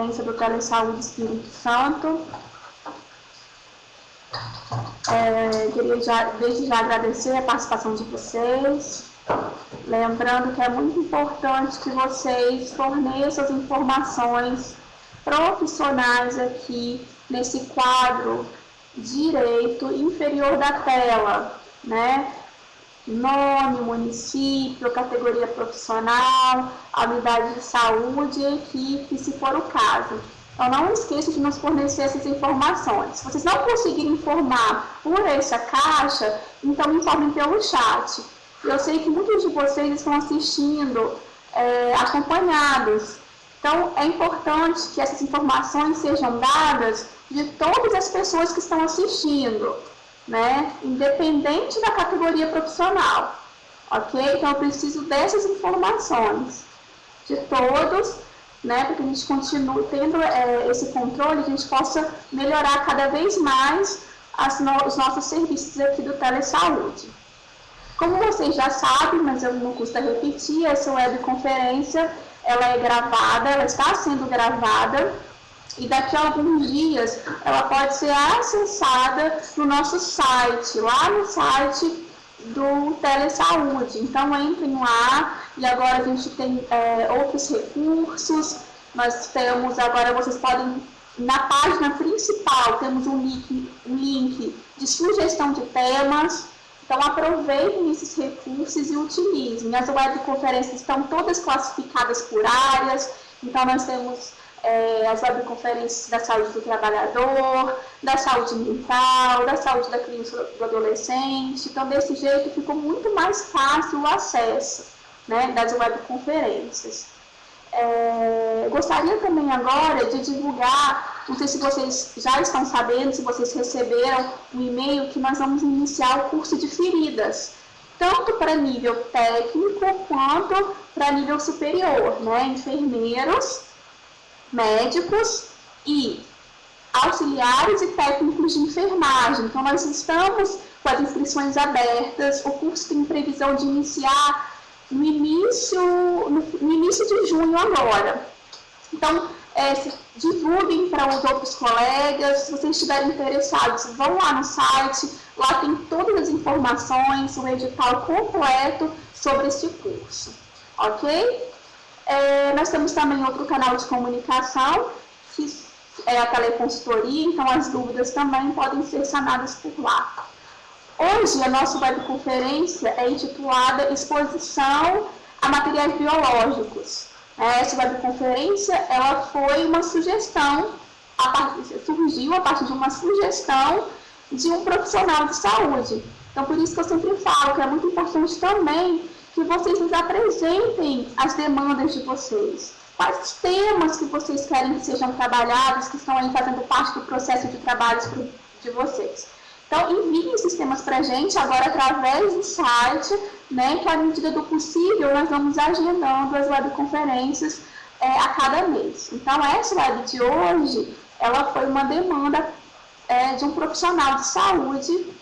Conferência do Telesaúde Espírito Santo. Queria desde já agradecer a participação de vocês, lembrando que é muito importante que vocês forneçam as informações profissionais aqui nesse quadro direito inferior da tela, né? Nome, município, categoria profissional, a unidade de saúde e equipe, se for o caso. Então, não esqueça de nos fornecer essas informações. Se vocês não conseguirem informar por essa caixa, então informem pelo chat. Eu sei que muitos de vocês estão assistindo acompanhados. Então, é importante que essas informações sejam dadas de todas as pessoas que estão assistindo, né? Independente da categoria profissional, ok? Então, eu preciso dessas informações de todos, né? Para que a gente continue tendo esse controle, a gente possa melhorar cada vez mais os nossos serviços aqui do Telesaúde. Como vocês já sabem, mas eu não custa repetir, essa webconferência, ela é gravada, ela está sendo gravada, e daqui a alguns dias ela pode ser acessada no nosso site, lá no site do Telesaúde. Então entrem lá, e agora a gente tem outros recursos, nós temos, agora vocês podem, na página principal, temos um link de sugestão de temas. Então, aproveitem esses recursos e utilizem. As webconferências estão todas classificadas por áreas. Então, nós temos as webconferências da saúde do trabalhador, da saúde mental, da saúde da criança e do adolescente. Então, desse jeito, ficou muito mais fácil o acesso, né, das webconferências. Gostaria também agora de divulgar, não sei se vocês já estão sabendo, se vocês receberam um e-mail, que nós vamos iniciar o curso de feridas, tanto para nível técnico quanto para nível superior, né? Enfermeiros, médicos e auxiliares e técnicos de enfermagem. Então, nós estamos com as inscrições abertas, o curso tem previsão de iniciar no início de junho agora. Então, divulguem para os outros colegas. Se vocês estiverem interessados, vão lá no site, lá tem todas as informações, o edital completo sobre esse curso, ok? Nós temos também outro canal de comunicação, que é a teleconsultoria, então as dúvidas também podem ser sanadas por lá. Hoje, a nossa webconferência é intitulada Exposição a Materiais Biológicos. Essa webconferência, ela foi uma sugestão, surgiu a partir de uma sugestão de um profissional de saúde. Então, por isso que eu sempre falo que é muito importante também que vocês nos apresentem as demandas de vocês. Quais os temas que vocês querem que sejam trabalhados, que estão aí fazendo parte do processo de trabalho de vocês. Então, enviem esses temas para a gente agora através do site, né, que à medida do possível nós vamos agendando as webconferências a cada mês. Então, essa web de hoje, ela foi uma demanda de um profissional de saúde.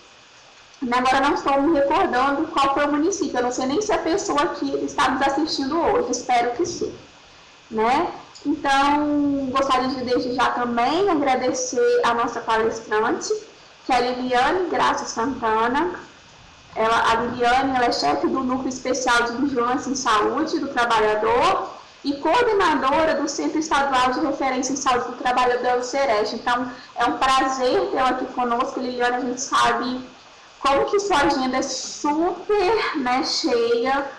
Agora não estou me recordando qual foi o município, eu não sei nem se a pessoa que está nos assistindo hoje, espero que sim, né? Então, gostaria de desde já também agradecer a nossa palestrante, que é a Liliane Graça Santana. A Liliane, ela é chefe do Núcleo Especial de Vigilância em Saúde do Trabalhador e coordenadora do Centro Estadual de Referência em Saúde do Trabalhador, o CEREST. Então, é um prazer tê-la aqui conosco, Liliane. A gente sabe como que sua agenda é super, né, cheia,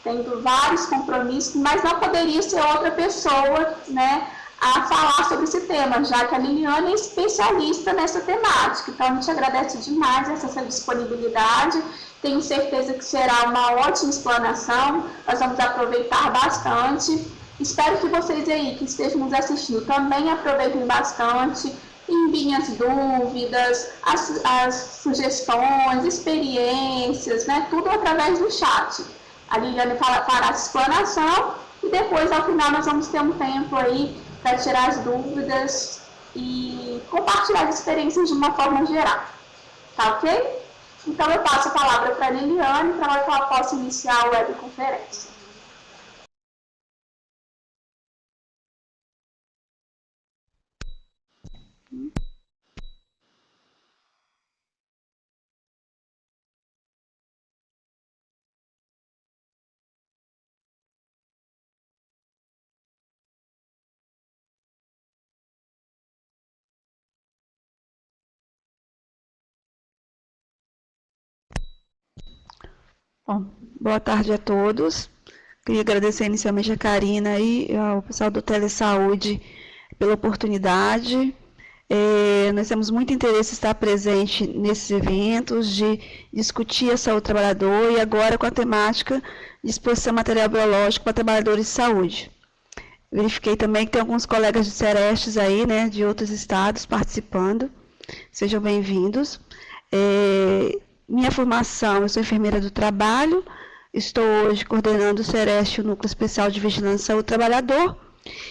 tendo vários compromissos, mas não poderia ser outra pessoa, né, a falar sobre esse tema, já que a Liliane é especialista nessa temática. Então, a gente agradece demais essa sua disponibilidade. Tenho certeza que será uma ótima explanação. Nós vamos aproveitar bastante. Espero que vocês aí que estejam nos assistindo também aproveitem bastante. Enviem as dúvidas, as sugestões, experiências, né? Tudo através do chat. A Liliane fará essa explanação e depois, ao final, nós vamos ter um tempo aí para tirar as dúvidas e compartilhar as experiências de uma forma geral. Tá ok? Então, eu passo a palavra para a Liliane para que ela possa iniciar a webconferência. Bom, boa tarde a todos. Queria agradecer inicialmente a Karina e ao pessoal do Telesaúde pela oportunidade. Nós temos muito interesse em estar presente nesses eventos, de discutir a saúde do trabalhador e agora com a temática de exposição material biológico para trabalhadores de saúde. Verifiquei também que tem alguns colegas de Serestes aí, né, de outros estados participando. Sejam bem-vindos. Minha formação, eu sou enfermeira do trabalho, estou hoje coordenando o Sereste, o Núcleo Especial de Vigilância e Saúde do Trabalhador.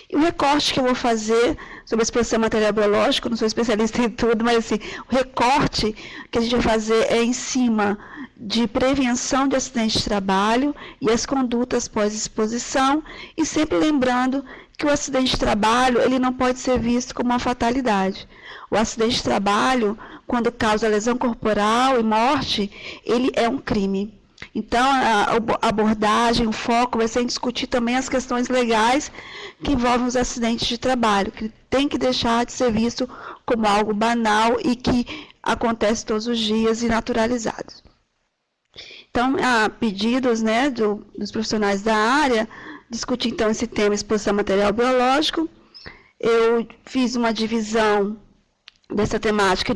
E o recorte que eu vou fazer sobre a exposição material biológico, não sou especialista em tudo, mas assim, o recorte que a gente vai fazer é em cima de prevenção de acidentes de trabalho e as condutas pós-exposição, e sempre lembrando que o acidente de trabalho ele não pode ser visto como uma fatalidade. O acidente de trabalho, quando causa lesão corporal e morte, ele é um crime. Então, a abordagem, o foco vai ser em discutir também as questões legais que envolvem os acidentes de trabalho, que tem que deixar de ser visto como algo banal e que acontece todos os dias e naturalizado. Então, há pedidos, né, dos profissionais da área, discutir então esse tema, exposição a material biológico. Eu fiz uma divisão dessa temática,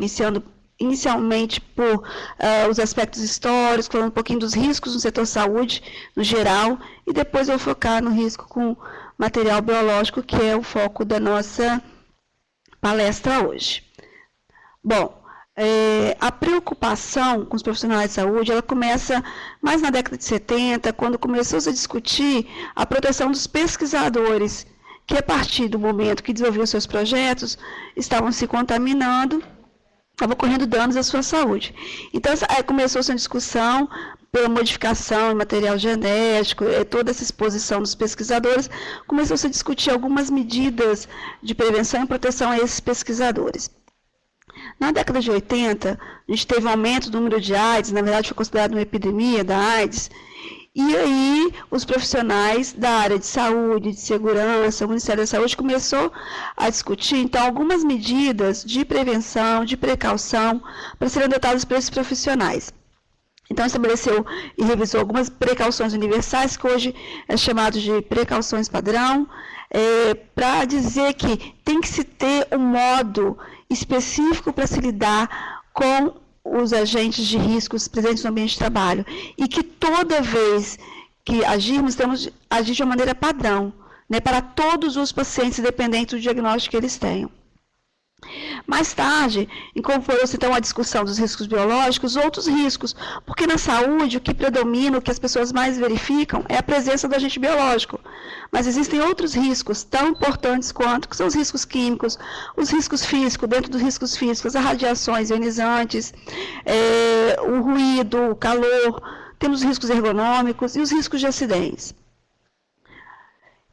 inicialmente por os aspectos históricos, falando um pouquinho dos riscos no setor saúde, no geral, e depois eu vou focar no risco com material biológico, que é o foco da nossa palestra hoje. Bom, a preocupação com os profissionais de saúde, ela começa mais na década de 70, quando começou-se a discutir a proteção dos pesquisadores, que a partir do momento que desenvolviam seus projetos, estavam se contaminando, estavam ocorrendo danos à sua saúde. Então, começou-se uma discussão pela modificação em material genético, toda essa exposição dos pesquisadores, começou-se a discutir algumas medidas de prevenção e proteção a esses pesquisadores. Na década de 80, a gente teve um aumento do número de AIDS, na verdade foi considerado uma epidemia da AIDS, e aí os profissionais da área de saúde, de segurança, o Ministério da Saúde começou a discutir, então, algumas medidas de prevenção, de precaução, para serem adotadas por esses profissionais. Então, estabeleceu e revisou algumas precauções universais, que hoje é chamado de precauções padrão, para dizer que tem que se ter um modo específico para se lidar com os agentes de riscos presentes no ambiente de trabalho, e que toda vez que agirmos, temos de agir de uma maneira padrão, né, para todos os pacientes, independente do diagnóstico que eles tenham. Mais tarde, incorporou-se então a discussão dos riscos biológicos, outros riscos, porque na saúde o que predomina, o que as pessoas mais verificam é a presença do agente biológico. Mas existem outros riscos tão importantes quanto, que são os riscos químicos, os riscos físicos, dentro dos riscos físicos, as radiações ionizantes, o ruído, o calor, temos os riscos ergonômicos e os riscos de acidentes.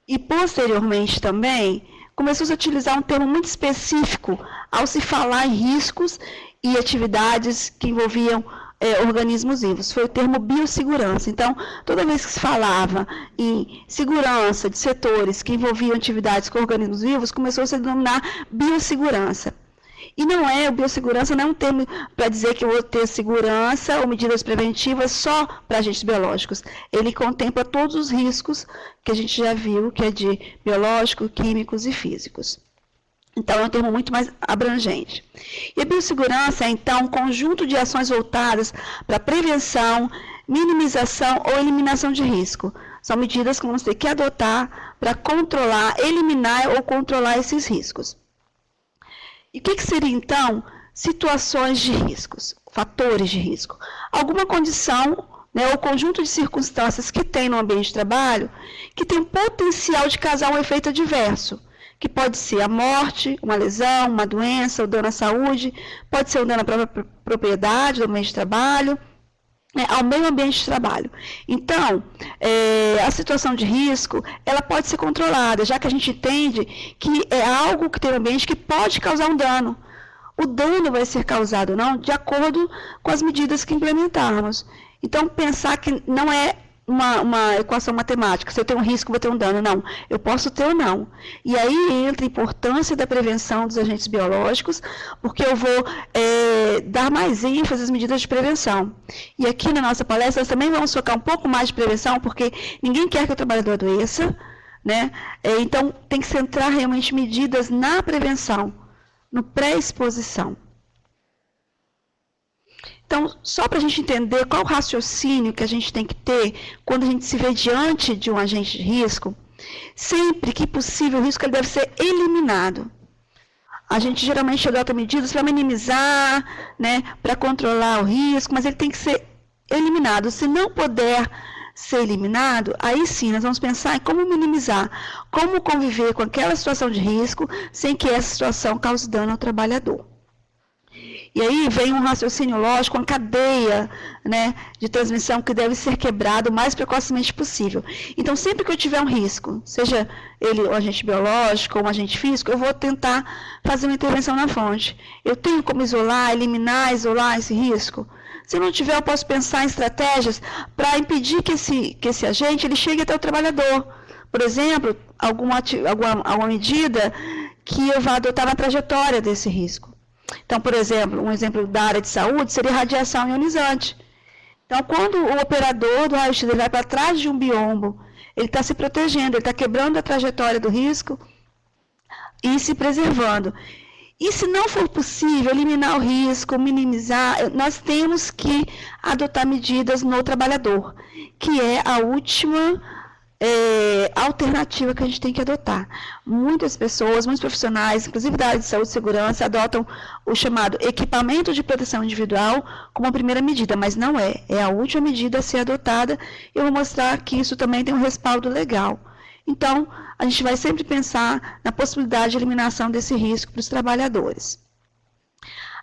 E posteriormente também, começou-se a utilizar um termo muito específico ao se falar em riscos e atividades que envolviam organismos vivos. Foi o termo biossegurança. Então, toda vez que se falava em segurança de setores que envolviam atividades com organismos vivos, começou-se a denominar biossegurança. E o biossegurança não é um termo para dizer que eu vou ter segurança ou medidas preventivas só para agentes biológicos. Ele contempla todos os riscos que a gente já viu, que é de biológicos, químicos e físicos. Então, é um termo muito mais abrangente. E a biossegurança é, então, um conjunto de ações voltadas para prevenção, minimização ou eliminação de risco. São medidas que vamos ter que adotar para controlar, eliminar ou controlar esses riscos. E o que seria, então, situações de riscos, fatores de risco? Alguma condição, né, ou conjunto de circunstâncias que tem no ambiente de trabalho que tem potencial de causar um efeito adverso, que pode ser a morte, uma lesão, uma doença, o dano à saúde, pode ser um dano à própria propriedade do ambiente de trabalho, ao meio ambiente de trabalho. Então, a situação de risco, ela pode ser controlada, já que a gente entende que é algo que tem no ambiente que pode causar um dano. O dano vai ser causado ou não de acordo com as medidas que implementarmos. Então, pensar que não é uma equação matemática, se eu tenho um risco, vou ter um dano. Não, eu posso ter ou não. E aí entra a importância da prevenção dos agentes biológicos, porque eu vou dar mais ênfase às medidas de prevenção. E aqui na nossa palestra, nós também vamos focar um pouco mais de prevenção, porque ninguém quer que o trabalhador adoeça, né? Então, tem que centrar realmente medidas na prevenção, no pré-exposição. Então, só para a gente entender qual o raciocínio que a gente tem que ter quando a gente se vê diante de um agente de risco, sempre que possível o risco ele deve ser eliminado. A gente geralmente adota medidas para minimizar, né, para controlar o risco, mas ele tem que ser eliminado. Se não puder ser eliminado, aí sim nós vamos pensar em como minimizar, como conviver com aquela situação de risco sem que essa situação cause dano ao trabalhador. E aí vem um raciocínio lógico, uma cadeia, né, de transmissão que deve ser quebrado o mais precocemente possível. Então, sempre que eu tiver um risco, seja ele um agente biológico ou um agente físico, eu vou tentar fazer uma intervenção na fonte. Eu tenho como isolar, eliminar, isolar esse risco? Se não tiver, eu posso pensar em estratégias para impedir que esse agente ele chegue até o trabalhador. Por exemplo, alguma medida que eu vá adotar na trajetória desse risco. Então, por exemplo, um exemplo da área de saúde seria radiação ionizante. Então, quando o operador do raio-x vai para trás de um biombo, ele está se protegendo, ele está quebrando a trajetória do risco e se preservando. E se não for possível eliminar o risco, minimizar, nós temos que adotar medidas no trabalhador, que é a última alternativa que a gente tem que adotar. Muitas pessoas, muitos profissionais, inclusive da área de saúde e segurança, adotam o chamado equipamento de proteção individual como a primeira medida, mas não é. É a última medida a ser adotada. Eu vou mostrar que isso também tem um respaldo legal. Então, a gente vai sempre pensar na possibilidade de eliminação desse risco para os trabalhadores.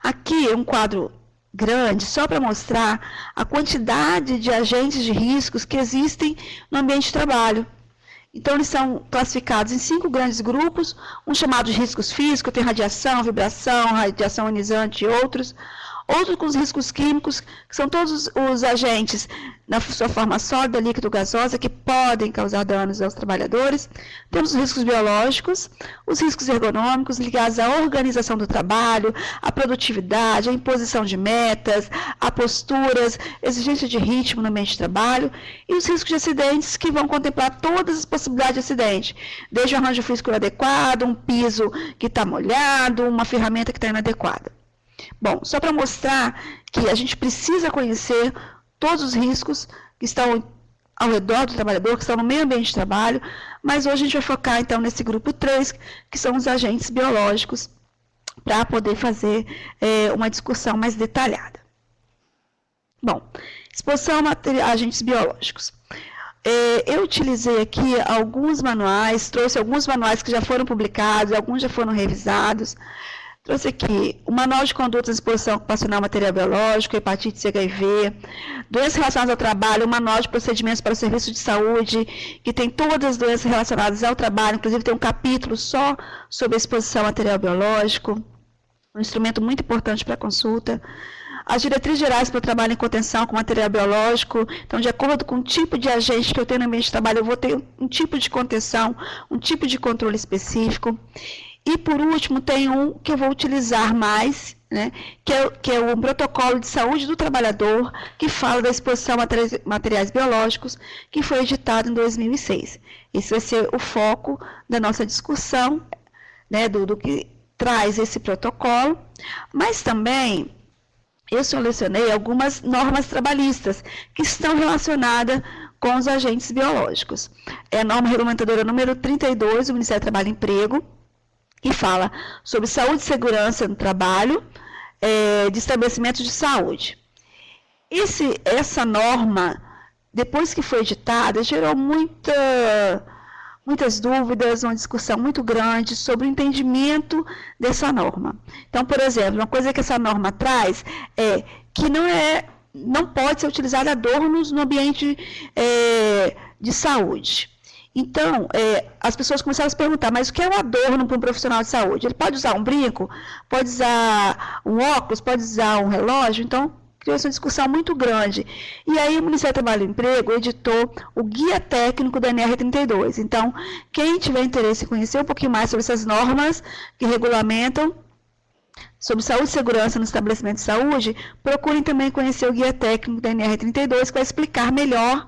Aqui é um quadro grande, só para mostrar a quantidade de agentes de riscos que existem no ambiente de trabalho. Então, eles são classificados em 5 grandes grupos, um chamado de riscos físicos, tem radiação, vibração, radiação ionizante e outros. Outros com os riscos químicos, que são todos os agentes na sua forma sólida, líquido, gasosa, que podem causar danos aos trabalhadores. Temos os riscos biológicos, os riscos ergonômicos ligados à organização do trabalho, à produtividade, à imposição de metas, a posturas, exigência de ritmo no ambiente de trabalho, e os riscos de acidentes, que vão contemplar todas as possibilidades de acidente, desde o arranjo físico inadequado, um piso que está molhado, uma ferramenta que está inadequada. Bom, só para mostrar que a gente precisa conhecer todos os riscos que estão ao redor do trabalhador, que estão no meio ambiente de trabalho, mas hoje a gente vai focar, então, nesse grupo 3, que são os agentes biológicos, para poder fazer uma discussão mais detalhada. Bom, exposição a agentes biológicos. Eu utilizei aqui alguns manuais, trouxe alguns manuais que já foram publicados, alguns já foram revisados. Trouxe aqui o Manual de Condutas de Exposição Ocupacional a Material Biológico, Hepatite C, HIV, Doenças Relacionadas ao Trabalho, o Manual de Procedimentos para o Serviço de Saúde, que tem todas as doenças relacionadas ao trabalho, inclusive tem um capítulo só sobre a exposição a material biológico, um instrumento muito importante para consulta. As diretrizes gerais para o trabalho em contenção com material biológico, então, de acordo com o tipo de agente que eu tenho no ambiente de trabalho, eu vou ter um tipo de contenção, um tipo de controle específico. E, por último, tem um que eu vou utilizar mais, né, que é o Protocolo de Saúde do Trabalhador, que fala da exposição a materiais biológicos, que foi editado em 2006. Esse vai ser o foco da nossa discussão, né, do que traz esse protocolo, mas também eu selecionei algumas normas trabalhistas que estão relacionadas com os agentes biológicos. É a norma regulamentadora número 32 do Ministério do Trabalho e Emprego, que fala sobre saúde e segurança no trabalho de estabelecimentos de saúde. Essa norma, depois que foi editada, gerou muitas dúvidas, uma discussão muito grande sobre o entendimento dessa norma. Então, por exemplo, uma coisa que essa norma traz é que não é não pode ser utilizado adornos no ambiente de saúde. Então, as pessoas começaram a se perguntar, mas o que é um adorno para um profissional de saúde? Ele pode usar um brinco? Pode usar um óculos? Pode usar um relógio? Então, criou-se uma discussão muito grande. E aí, o Ministério do Trabalho e Emprego editou o Guia Técnico da NR32. Então, quem tiver interesse em conhecer um pouquinho mais sobre essas normas que regulamentam sobre saúde e segurança no estabelecimento de saúde, procurem também conhecer o Guia Técnico da NR32, que vai explicar melhor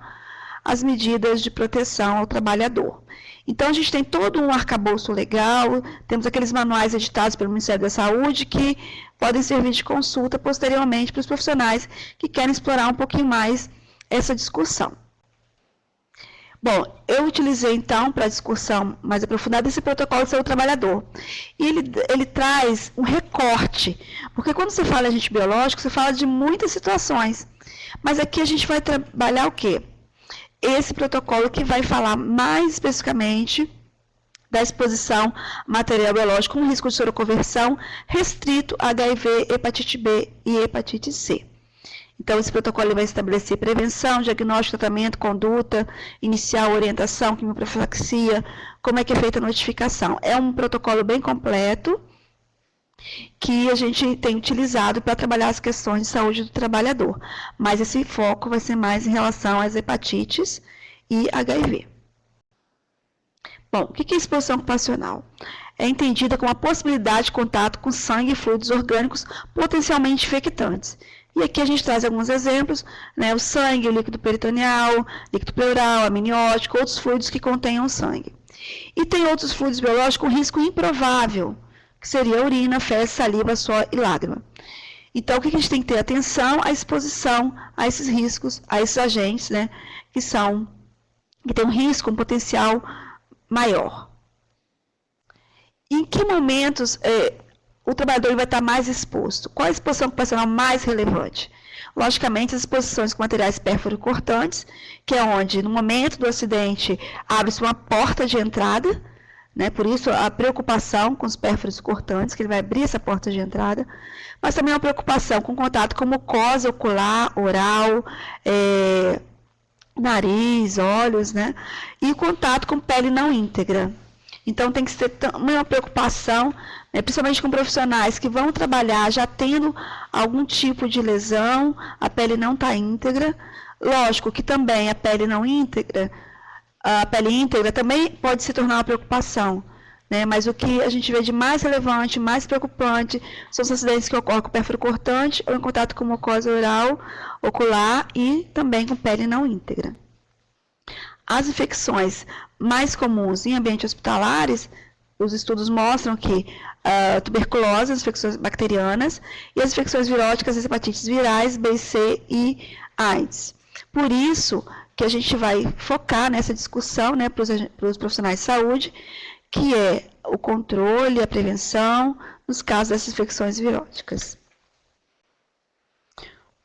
as medidas de proteção ao trabalhador. Então, a gente tem todo um arcabouço legal, temos aqueles manuais editados pelo Ministério da Saúde que podem servir de consulta posteriormente para os profissionais que querem explorar um pouquinho mais essa discussão. Bom, eu utilizei, então, para a discussão mais aprofundada, esse protocolo de saúde do trabalhador. E ele traz um recorte, porque quando você fala de agente biológico, você fala de muitas situações. Mas aqui a gente vai trabalhar o quê? Esse protocolo que vai falar mais especificamente da exposição a material biológico com risco de soroconversão restrito a HIV, hepatite B e hepatite C. Então, esse protocolo vai estabelecer prevenção, diagnóstico, tratamento, conduta inicial, orientação, quimioprofilaxia, como é que é feita a notificação. É um protocolo bem completo que a gente tem utilizado para trabalhar as questões de saúde do trabalhador. Mas esse foco vai ser mais em relação às hepatites e HIV. Bom, o que é exposição ocupacional? É entendida como a possibilidade de contato com sangue e fluidos orgânicos potencialmente infectantes. E aqui a gente traz alguns exemplos, né, o sangue, o líquido peritoneal, líquido pleural, amniótico, outros fluidos que contenham sangue. E tem outros fluidos biológicos com risco improvável, que seria urina, fezes, saliva, suor e lágrima. Então, o que a gente tem que ter atenção? A exposição a esses riscos, a esses agentes, né, que tem um risco, um potencial maior. Em que momentos o trabalhador vai estar mais exposto? Qual a exposição ocupacional mais relevante? Logicamente, as exposições com materiais pérfuro-cortantes, que é onde, no momento do acidente, abre-se uma porta de entrada, né? Por isso, a preocupação com os pérfuros cortantes, que ele vai abrir essa porta de entrada, mas também uma preocupação com contato com mucosa ocular, oral, nariz, olhos, né? E contato com pele não íntegra. Então, tem que ter também uma preocupação, né, principalmente com profissionais que vão trabalhar já tendo algum tipo de lesão, a pele não está íntegra. Lógico que também a pele não íntegra, a pele íntegra também pode se tornar uma preocupação, né? Mas o que a gente vê de mais relevante, mais preocupante, são os acidentes que ocorrem com pérfuro cortante ou em contato com mucosa oral, ocular e também com pele não íntegra. As infecções mais comuns em ambientes hospitalares, os estudos mostram que tuberculose, as infecções bacterianas, e as infecções viróticas, as hepatites virais, B, C e AIDS. Por isso que a gente vai focar nessa discussão, né, para os profissionais de saúde, que é o controle, a prevenção nos casos dessas infecções viróticas.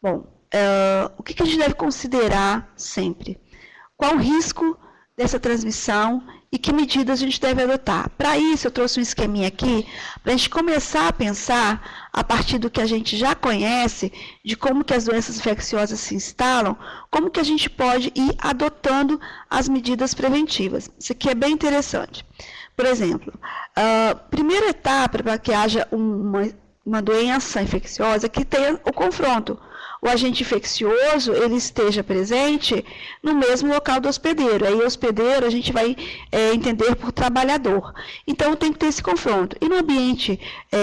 Bom, o que a gente deve considerar sempre? Qual o risco dessa transmissão e que medidas a gente deve adotar? Para isso, eu trouxe um esqueminha aqui, para a gente começar a pensar, a partir do que a gente já conhece, de como que as doenças infecciosas se instalam, como que a gente pode ir adotando as medidas preventivas. Isso aqui é bem interessante. Por exemplo, a primeira etapa para que haja uma doença infecciosa que tenha o confronto. O agente infeccioso, ele esteja presente no mesmo local do hospedeiro. Aí, o hospedeiro, a gente vai entender por trabalhador. Então, tem que ter esse confronto. E no ambiente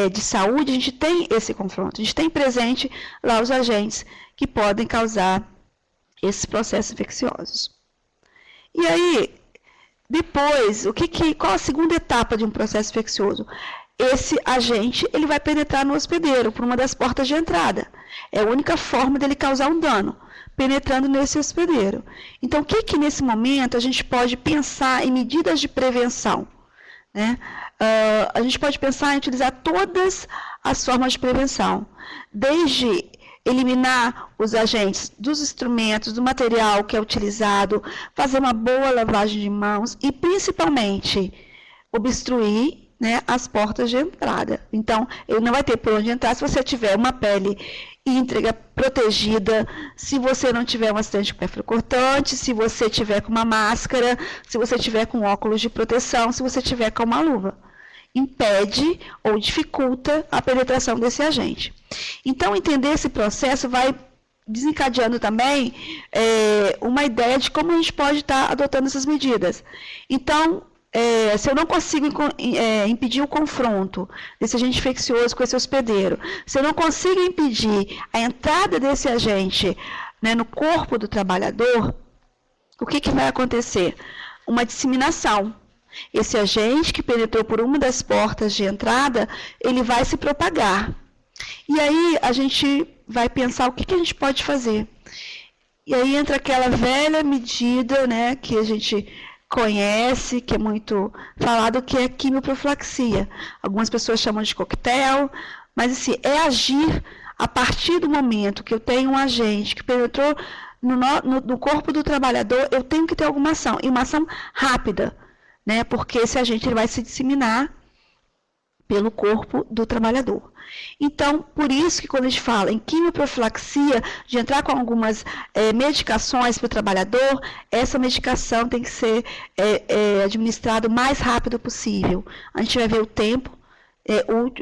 de saúde, a gente tem esse confronto. A gente tem presente lá os agentes que podem causar esses processos infecciosos. E aí, depois, qual a segunda etapa de um processo infeccioso? Esse agente ele vai penetrar no hospedeiro por uma das portas de entrada. É a única forma dele causar um dano, penetrando nesse hospedeiro. Então, o que nesse momento a gente pode pensar em medidas de prevenção? Né? A gente pode pensar em utilizar todas as formas de prevenção, desde eliminar os agentes dos instrumentos, do material que é utilizado, fazer uma boa lavagem de mãos e, principalmente, obstruir, né, as portas de entrada. Então, ele não vai ter por onde entrar se você tiver uma pele íntegra, protegida, se você não tiver um assistente com pérfuro cortante, se você tiver com uma máscara, se você tiver com óculos de proteção, se você tiver com uma luva. Impede ou dificulta a penetração desse agente. Então, entender esse processo vai desencadeando também uma ideia de como a gente pode estar adotando essas medidas. Então, se eu não consigo impedir o confronto desse agente infeccioso com esse hospedeiro, se eu não consigo impedir a entrada desse agente, né, no corpo do trabalhador, o que vai acontecer? Uma disseminação. Esse agente que penetrou por uma das portas de entrada, ele vai se propagar. E aí a gente vai pensar o que a gente pode fazer. E aí entra aquela velha medida, né, que a gente conhece, que é muito falado, que é a quimioprofilaxia. Algumas pessoas chamam de coquetel, mas assim, é agir a partir do momento que eu tenho um agente que penetrou no corpo do trabalhador, eu tenho que ter alguma ação, e uma ação rápida, né, porque esse agente ele vai se disseminar pelo corpo do trabalhador. Então, por isso que quando a gente fala em quimioprofilaxia, de entrar com algumas medicações para o trabalhador, essa medicação tem que ser administrada o mais rápido possível. A gente vai ver o tempo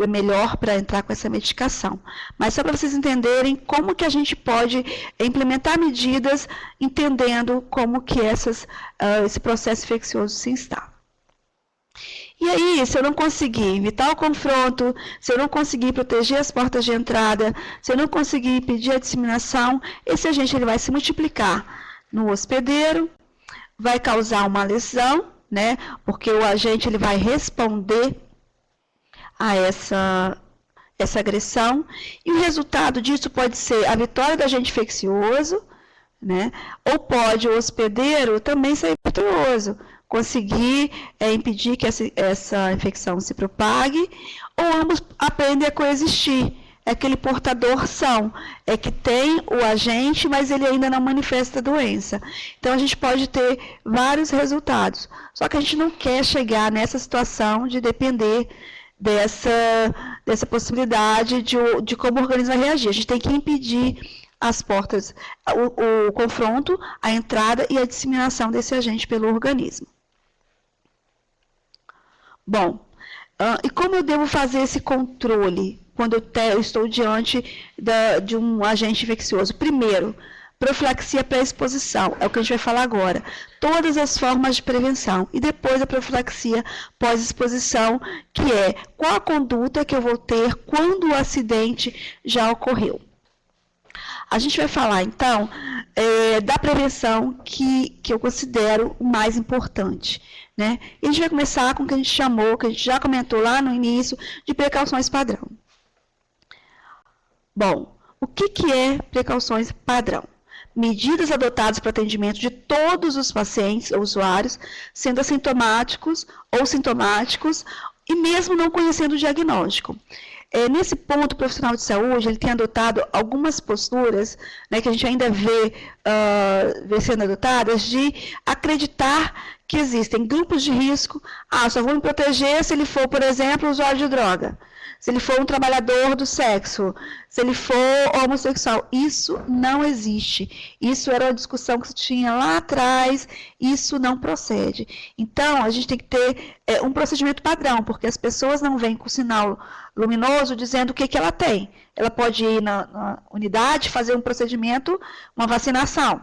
melhor para entrar com essa medicação. Mas só para vocês entenderem como que a gente pode implementar medidas, entendendo como que esse processo infeccioso se instala. E aí, se eu não conseguir evitar o confronto, se eu não conseguir proteger as portas de entrada, se eu não conseguir impedir a disseminação, esse agente ele vai se multiplicar no hospedeiro, vai causar uma lesão, né? Porque o agente ele vai responder a essa agressão, e o resultado disso pode ser a vitória do agente infeccioso, né? Ou pode o hospedeiro também sair vitorioso, conseguir impedir que essa infecção se propague, ou ambos aprendem a coexistir. É aquele portador são, que tem o agente, mas ele ainda não manifesta a doença. Então, a gente pode ter vários resultados. Só que a gente não quer chegar nessa situação de depender dessa possibilidade de como o organismo vai reagir. A gente tem que impedir as portas, o confronto, a entrada e a disseminação desse agente pelo organismo. Bom, e como eu devo fazer esse controle quando eu estou diante de um agente infeccioso? Primeiro, profilaxia pré-exposição, é o que a gente vai falar agora. Todas as formas de prevenção. E depois a profilaxia pós-exposição, que é qual a conduta que eu vou ter quando o acidente já ocorreu. A gente vai falar, então, da prevenção que eu considero o mais importante, né? E a gente vai começar com o que a gente chamou, que a gente já comentou lá no início, de precauções padrão. Bom, o que é precauções padrão? Medidas adotadas para atendimento de todos os pacientes ou usuários, sendo assintomáticos ou sintomáticos, e mesmo não conhecendo o diagnóstico. Nesse ponto, o profissional de saúde ele tem adotado algumas posturas, né, que a gente ainda vê sendo adotadas, de acreditar que existem grupos de risco. Só vou me proteger se ele for, por exemplo, usuário de droga, se ele for um trabalhador do sexo, se ele for homossexual. Isso não existe. Isso era uma discussão que se tinha lá atrás, isso não procede. Então, a gente tem que ter um procedimento padrão, porque as pessoas não vêm com sinal luminoso dizendo o que ela tem. Ela pode ir na unidade, fazer um procedimento, uma vacinação.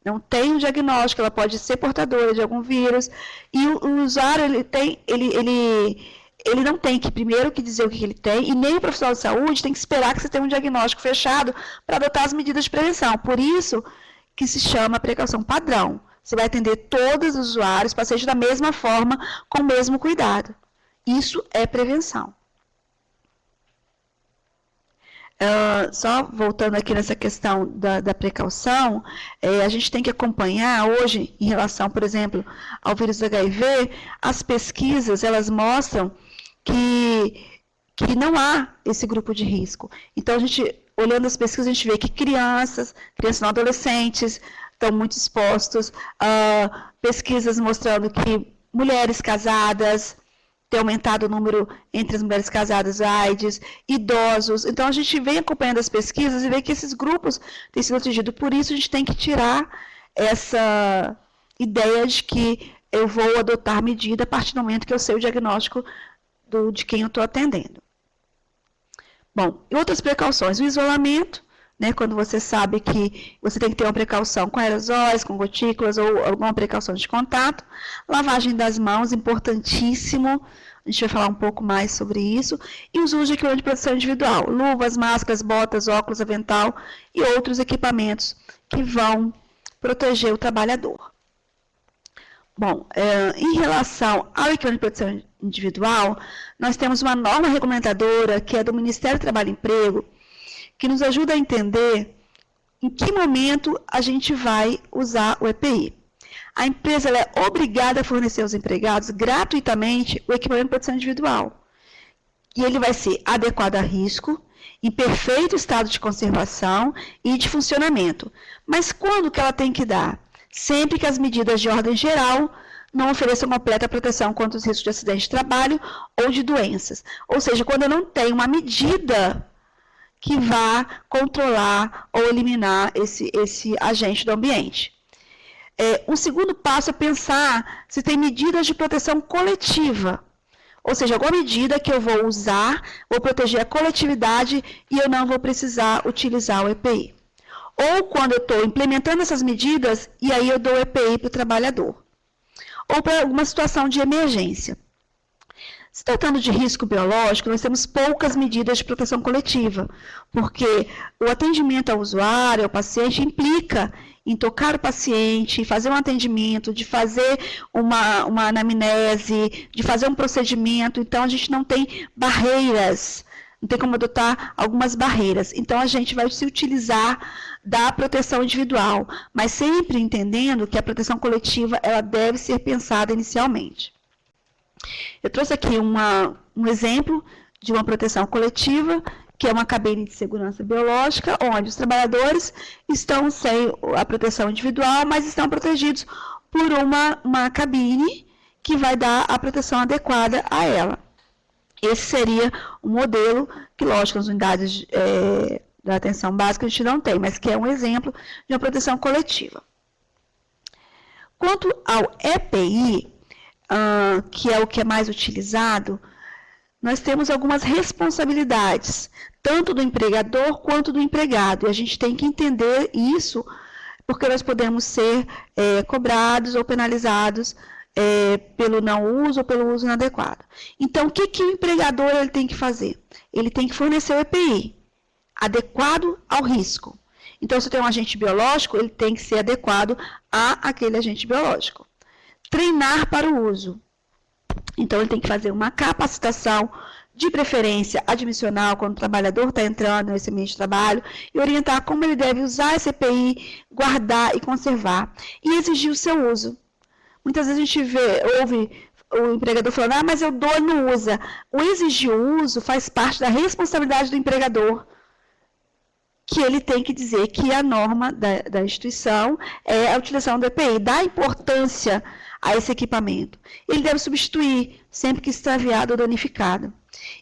Não tem um diagnóstico, ela pode ser portadora de algum vírus, e o usuário ele não tem que primeiro que dizer o que ele tem, e nem o profissional de saúde tem que esperar que você tenha um diagnóstico fechado para adotar as medidas de prevenção. Por isso que se chama precaução padrão. Você vai atender todos os usuários, pacientes da mesma forma, com o mesmo cuidado. Isso é prevenção. Só voltando aqui nessa questão da precaução, a gente tem que acompanhar hoje, em relação, por exemplo, ao vírus HIV, as pesquisas, elas mostram que não há esse grupo de risco. Então, olhando as pesquisas, a gente vê que crianças não adolescentes, estão muito expostos, pesquisas mostrando que mulheres casadas tem aumentado o número entre as mulheres casadas, AIDS, idosos. Então, a gente vem acompanhando as pesquisas e vê que esses grupos têm sido atingidos. Por isso, a gente tem que tirar essa ideia de que eu vou adotar medida a partir do momento que eu sei o diagnóstico de quem eu estou atendendo. Bom, e outras precauções, o isolamento, né, quando você sabe que você tem que ter uma precaução com aerosóis, com gotículas ou alguma precaução de contato. Lavagem das mãos, importantíssimo, a gente vai falar um pouco mais sobre isso. E os usos de equipamento de proteção individual, luvas, máscaras, botas, óculos, avental e outros equipamentos que vão proteger o trabalhador. Bom, em relação ao equipamento de proteção individual, nós temos uma norma regulamentadora que é do Ministério do Trabalho e Emprego, que nos ajuda a entender em que momento a gente vai usar o EPI. A empresa ela é obrigada a fornecer aos empregados gratuitamente o equipamento de proteção individual. E ele vai ser adequado a risco, em perfeito estado de conservação e de funcionamento. Mas quando que ela tem que dar? Sempre que as medidas de ordem geral não ofereçam completa proteção contra os riscos de acidente de trabalho ou de doenças. Ou seja, quando eu não tenho uma medida que vá controlar ou eliminar esse agente do ambiente. Um segundo passo é pensar se tem medidas de proteção coletiva. Ou seja, alguma medida que eu vou usar, vou proteger a coletividade e eu não vou precisar utilizar o EPI. Ou quando eu estou implementando essas medidas, e aí eu dou o EPI para o trabalhador. Ou para alguma situação de emergência. Se tratando de risco biológico, nós temos poucas medidas de proteção coletiva, porque o atendimento ao usuário, ao paciente, implica em tocar o paciente, fazer um atendimento, de fazer uma anamnese, de fazer um procedimento. Então, a gente não tem barreiras, não tem como adotar algumas barreiras. Então, a gente vai se utilizar da proteção individual, mas sempre entendendo que a proteção coletiva ela deve ser pensada inicialmente. Eu trouxe aqui um exemplo de uma proteção coletiva, que é uma cabine de segurança biológica, onde os trabalhadores estão sem a proteção individual, mas estão protegidos por uma cabine que vai dar a proteção adequada a ela. Esse seria um modelo que, lógico, as unidades da atenção básica a gente não tem, mas que é um exemplo de uma proteção coletiva. Quanto ao EPI, que é o que é mais utilizado, nós temos algumas responsabilidades, tanto do empregador quanto do empregado. E a gente tem que entender isso, porque nós podemos ser cobrados ou penalizados pelo não uso ou pelo uso inadequado. Então, o que o empregador ele tem que fazer? Ele tem que fornecer o EPI, adequado ao risco. Então, se tem um agente biológico, ele tem que ser adequado àquele agente biológico. Treinar para o uso. Então, ele tem que fazer uma capacitação, de preferência admissional, quando o trabalhador está entrando nesse ambiente de trabalho, e orientar como ele deve usar esse EPI, guardar e conservar, e exigir o seu uso. Muitas vezes a gente ouve o empregador falando, mas eu dou e não usa. O exigir o uso faz parte da responsabilidade do empregador, que ele tem que dizer que a norma da instituição é a utilização do EPI, dá importância a esse equipamento. Ele deve substituir sempre que extraviado ou danificado.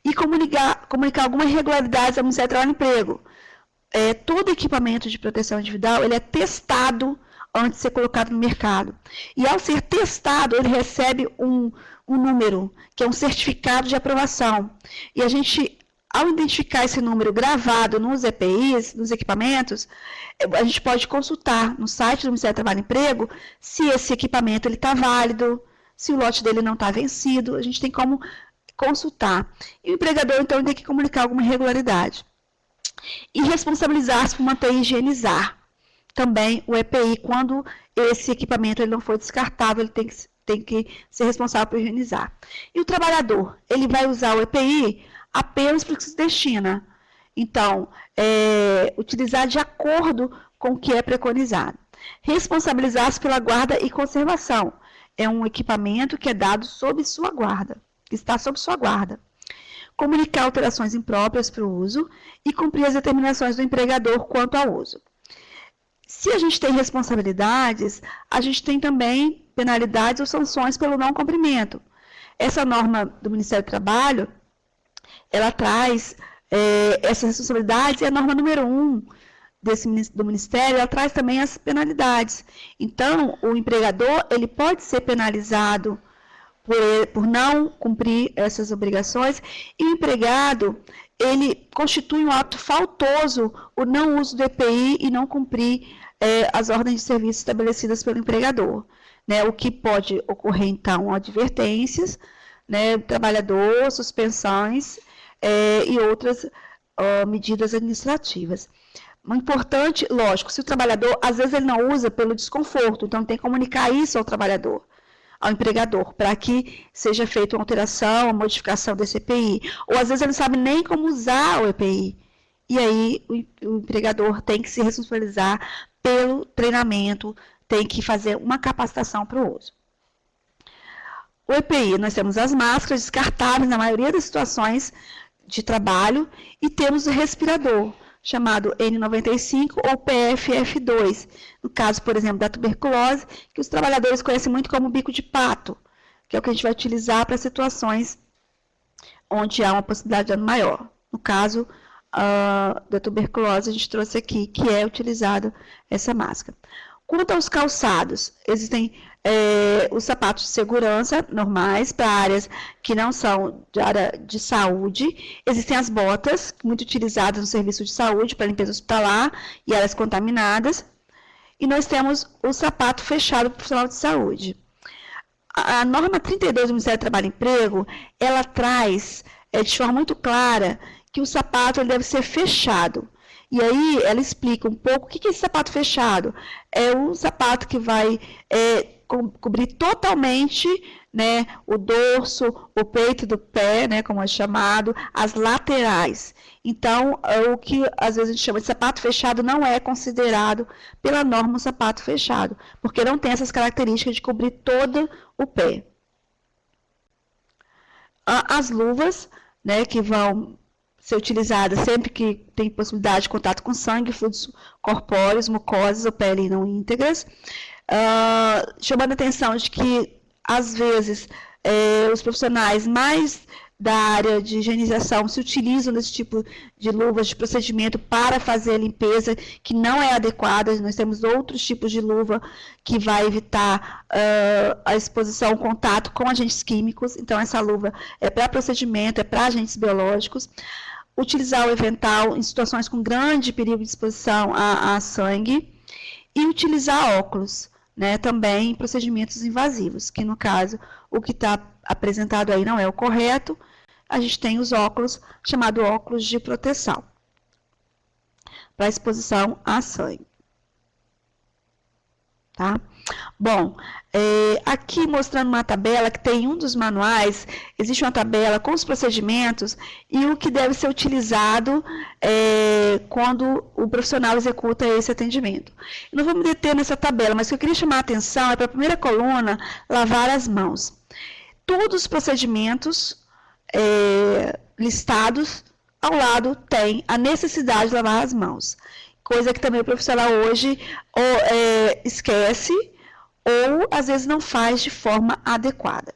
E comunicar algumas irregularidades ao Ministério do Trabalho e Emprego. Todo equipamento de proteção individual ele é testado antes de ser colocado no mercado. E ao ser testado, ele recebe um número, que é um certificado de aprovação. E a gente, ao identificar esse número gravado nos EPIs, nos equipamentos, a gente pode consultar no site do Ministério do Trabalho e Emprego se esse equipamento está válido, se o lote dele não está vencido, a gente tem como consultar. E o empregador, então, tem que comunicar alguma irregularidade. E responsabilizar-se por manter e higienizar também o EPI, quando esse equipamento ele não for descartável, ele tem que ser responsável por higienizar. E o trabalhador, ele vai usar o EPI apenas para o que se destina. Então, utilizar de acordo com o que é preconizado. Responsabilizar-se pela guarda e conservação. É um equipamento que é dado sob sua guarda, que está sob sua guarda. Comunicar alterações impróprias para o uso e cumprir as determinações do empregador quanto ao uso. Se a gente tem responsabilidades, a gente tem também penalidades ou sanções pelo não cumprimento. essa norma do Ministério do Trabalho, ela traz essas responsabilidades, e a norma número 1 do Ministério, ela traz também as penalidades. Então, o empregador, ele pode ser penalizado por não cumprir essas obrigações, e o empregado, ele constitui um ato faltoso o não uso do EPI e não cumprir as ordens de serviço estabelecidas pelo empregador, né? O que pode ocorrer, então, advertências, né, trabalhador, suspensões e outras medidas administrativas. O importante, lógico, se o trabalhador, às vezes ele não usa pelo desconforto, então tem que comunicar isso ao trabalhador, ao empregador, para que seja feita uma alteração, uma modificação desse EPI. Ou às vezes ele não sabe nem como usar o EPI. E aí o empregador tem que se responsabilizar pelo treinamento, tem que fazer uma capacitação para o uso. O EPI, nós temos as máscaras descartáveis na maioria das situações de trabalho, e temos o respirador, chamado N95 ou PFF2, no caso, por exemplo, da tuberculose, que os trabalhadores conhecem muito como bico de pato, que é o que a gente vai utilizar para situações onde há uma possibilidade de dano maior. No caso da tuberculose, a gente trouxe aqui, que é utilizado essa máscara. Quanto aos calçados, existem os sapatos de segurança normais para áreas que não são de área de saúde. Existem as botas, muito utilizadas no serviço de saúde para limpeza hospitalar e áreas contaminadas. E nós temos o sapato fechado para o profissional de saúde. A norma 32 do Ministério do Trabalho e Emprego, ela traz de forma muito clara que o sapato ele deve ser fechado. E aí ela explica um pouco o que é esse sapato fechado. É um sapato que vai cobrir totalmente, né, o dorso, o peito do pé, né, como é chamado, as laterais. Então, o que às vezes a gente chama de sapato fechado não é considerado pela norma um sapato fechado, porque não tem essas características de cobrir todo o pé. As luvas, né, que vão ser utilizadas sempre que tem possibilidade de contato com sangue, fluidos corpóreos, mucosas ou pele não íntegras, chamando a atenção de que, às vezes, os profissionais mais da área de higienização se utilizam desse tipo de luvas de procedimento para fazer a limpeza, que não é adequada. Nós temos outros tipos de luva que vai evitar a exposição, o contato com agentes químicos. Então, essa luva é para procedimento, é para agentes biológicos. Utilizar o avental em situações com grande perigo de exposição a sangue. E utilizar óculos, né, também em procedimentos invasivos, que no caso, o que está apresentado aí não é o correto. A gente tem os óculos, chamado óculos de proteção, para exposição a sangue. Tá? Bom, aqui mostrando uma tabela que tem um dos manuais, existe uma tabela com os procedimentos e o que deve ser utilizado quando o profissional executa esse atendimento. Eu não vou me deter nessa tabela, mas o que eu queria chamar a atenção é para a primeira coluna, lavar as mãos. Todos os procedimentos listados ao lado tem a necessidade de lavar as mãos, coisa que também o profissional hoje esquece ou às vezes não faz de forma adequada.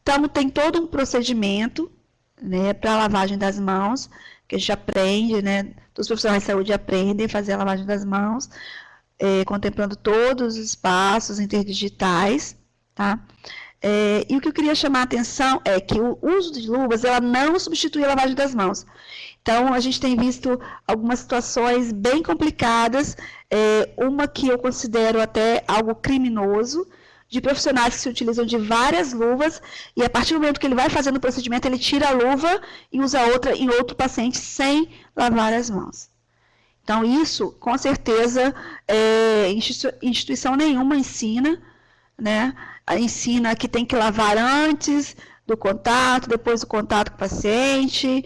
Então, tem todo um procedimento, né, para a lavagem das mãos, que a gente aprende, né, os profissionais de saúde aprendem a fazer a lavagem das mãos, contemplando todos os passos interdigitais, tá? E o que eu queria chamar a atenção é que o uso de luvas, ela não substitui a lavagem das mãos. Então, a gente tem visto algumas situações bem complicadas, uma que eu considero até algo criminoso, de profissionais que se utilizam de várias luvas, e a partir do momento que ele vai fazendo o procedimento, ele tira a luva e usa outra em outro paciente sem lavar as mãos. Então, isso, com certeza, instituição nenhuma ensina, né? Ensina que tem que lavar antes do contato, depois do contato com o paciente,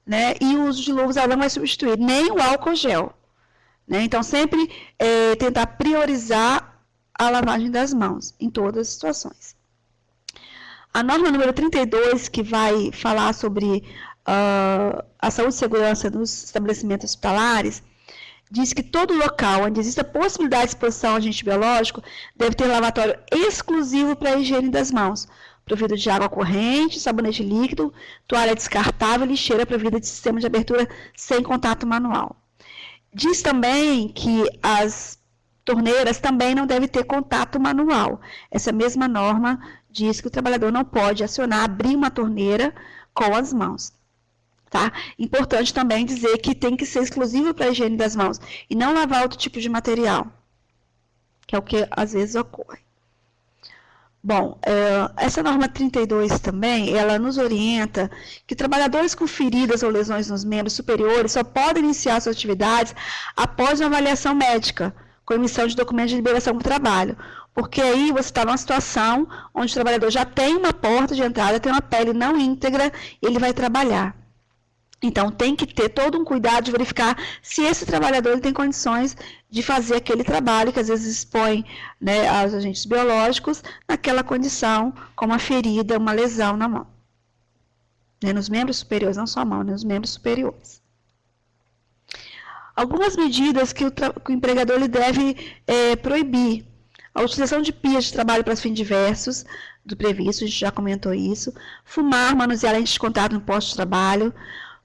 né? E o uso de luvas ela não vai substituir nem o álcool gel, né? Então, sempre tentar priorizar a lavagem das mãos em todas as situações. A norma número 32, que vai falar sobre a saúde e segurança dos estabelecimentos hospitalares, diz que todo local onde exista possibilidade de exposição a agente biológico deve ter lavatório exclusivo para a higiene das mãos, provido de água corrente, sabonete líquido, toalha descartável e lixeira provida de sistema de abertura sem contato manual. Diz também que as torneiras também não devem ter contato manual. Essa mesma norma diz que o trabalhador não pode acionar, abrir uma torneira com as mãos. Tá? Importante também dizer que tem que ser exclusivo para a higiene das mãos e não lavar outro tipo de material, que é o que às vezes ocorre. Bom, essa norma 32 também, ela nos orienta que trabalhadores com feridas ou lesões nos membros superiores só podem iniciar suas atividades após uma avaliação médica, com emissão de documento de liberação para o trabalho. Porque aí você está numa situação onde o trabalhador já tem uma porta de entrada, tem uma pele não íntegra, e ele vai trabalhar. Então, tem que ter todo um cuidado de verificar se esse trabalhador tem condições de fazer aquele trabalho, que às vezes expõe, né, aos agentes biológicos, naquela condição, como uma ferida, uma lesão na mão. Né, nos membros superiores, não só a mão, né, nos membros superiores. Algumas medidas que o empregador ele deve proibir. A utilização de pias de trabalho para fins diversos do previsto, a gente já comentou isso. Fumar, manusear lentes de contato no posto de trabalho.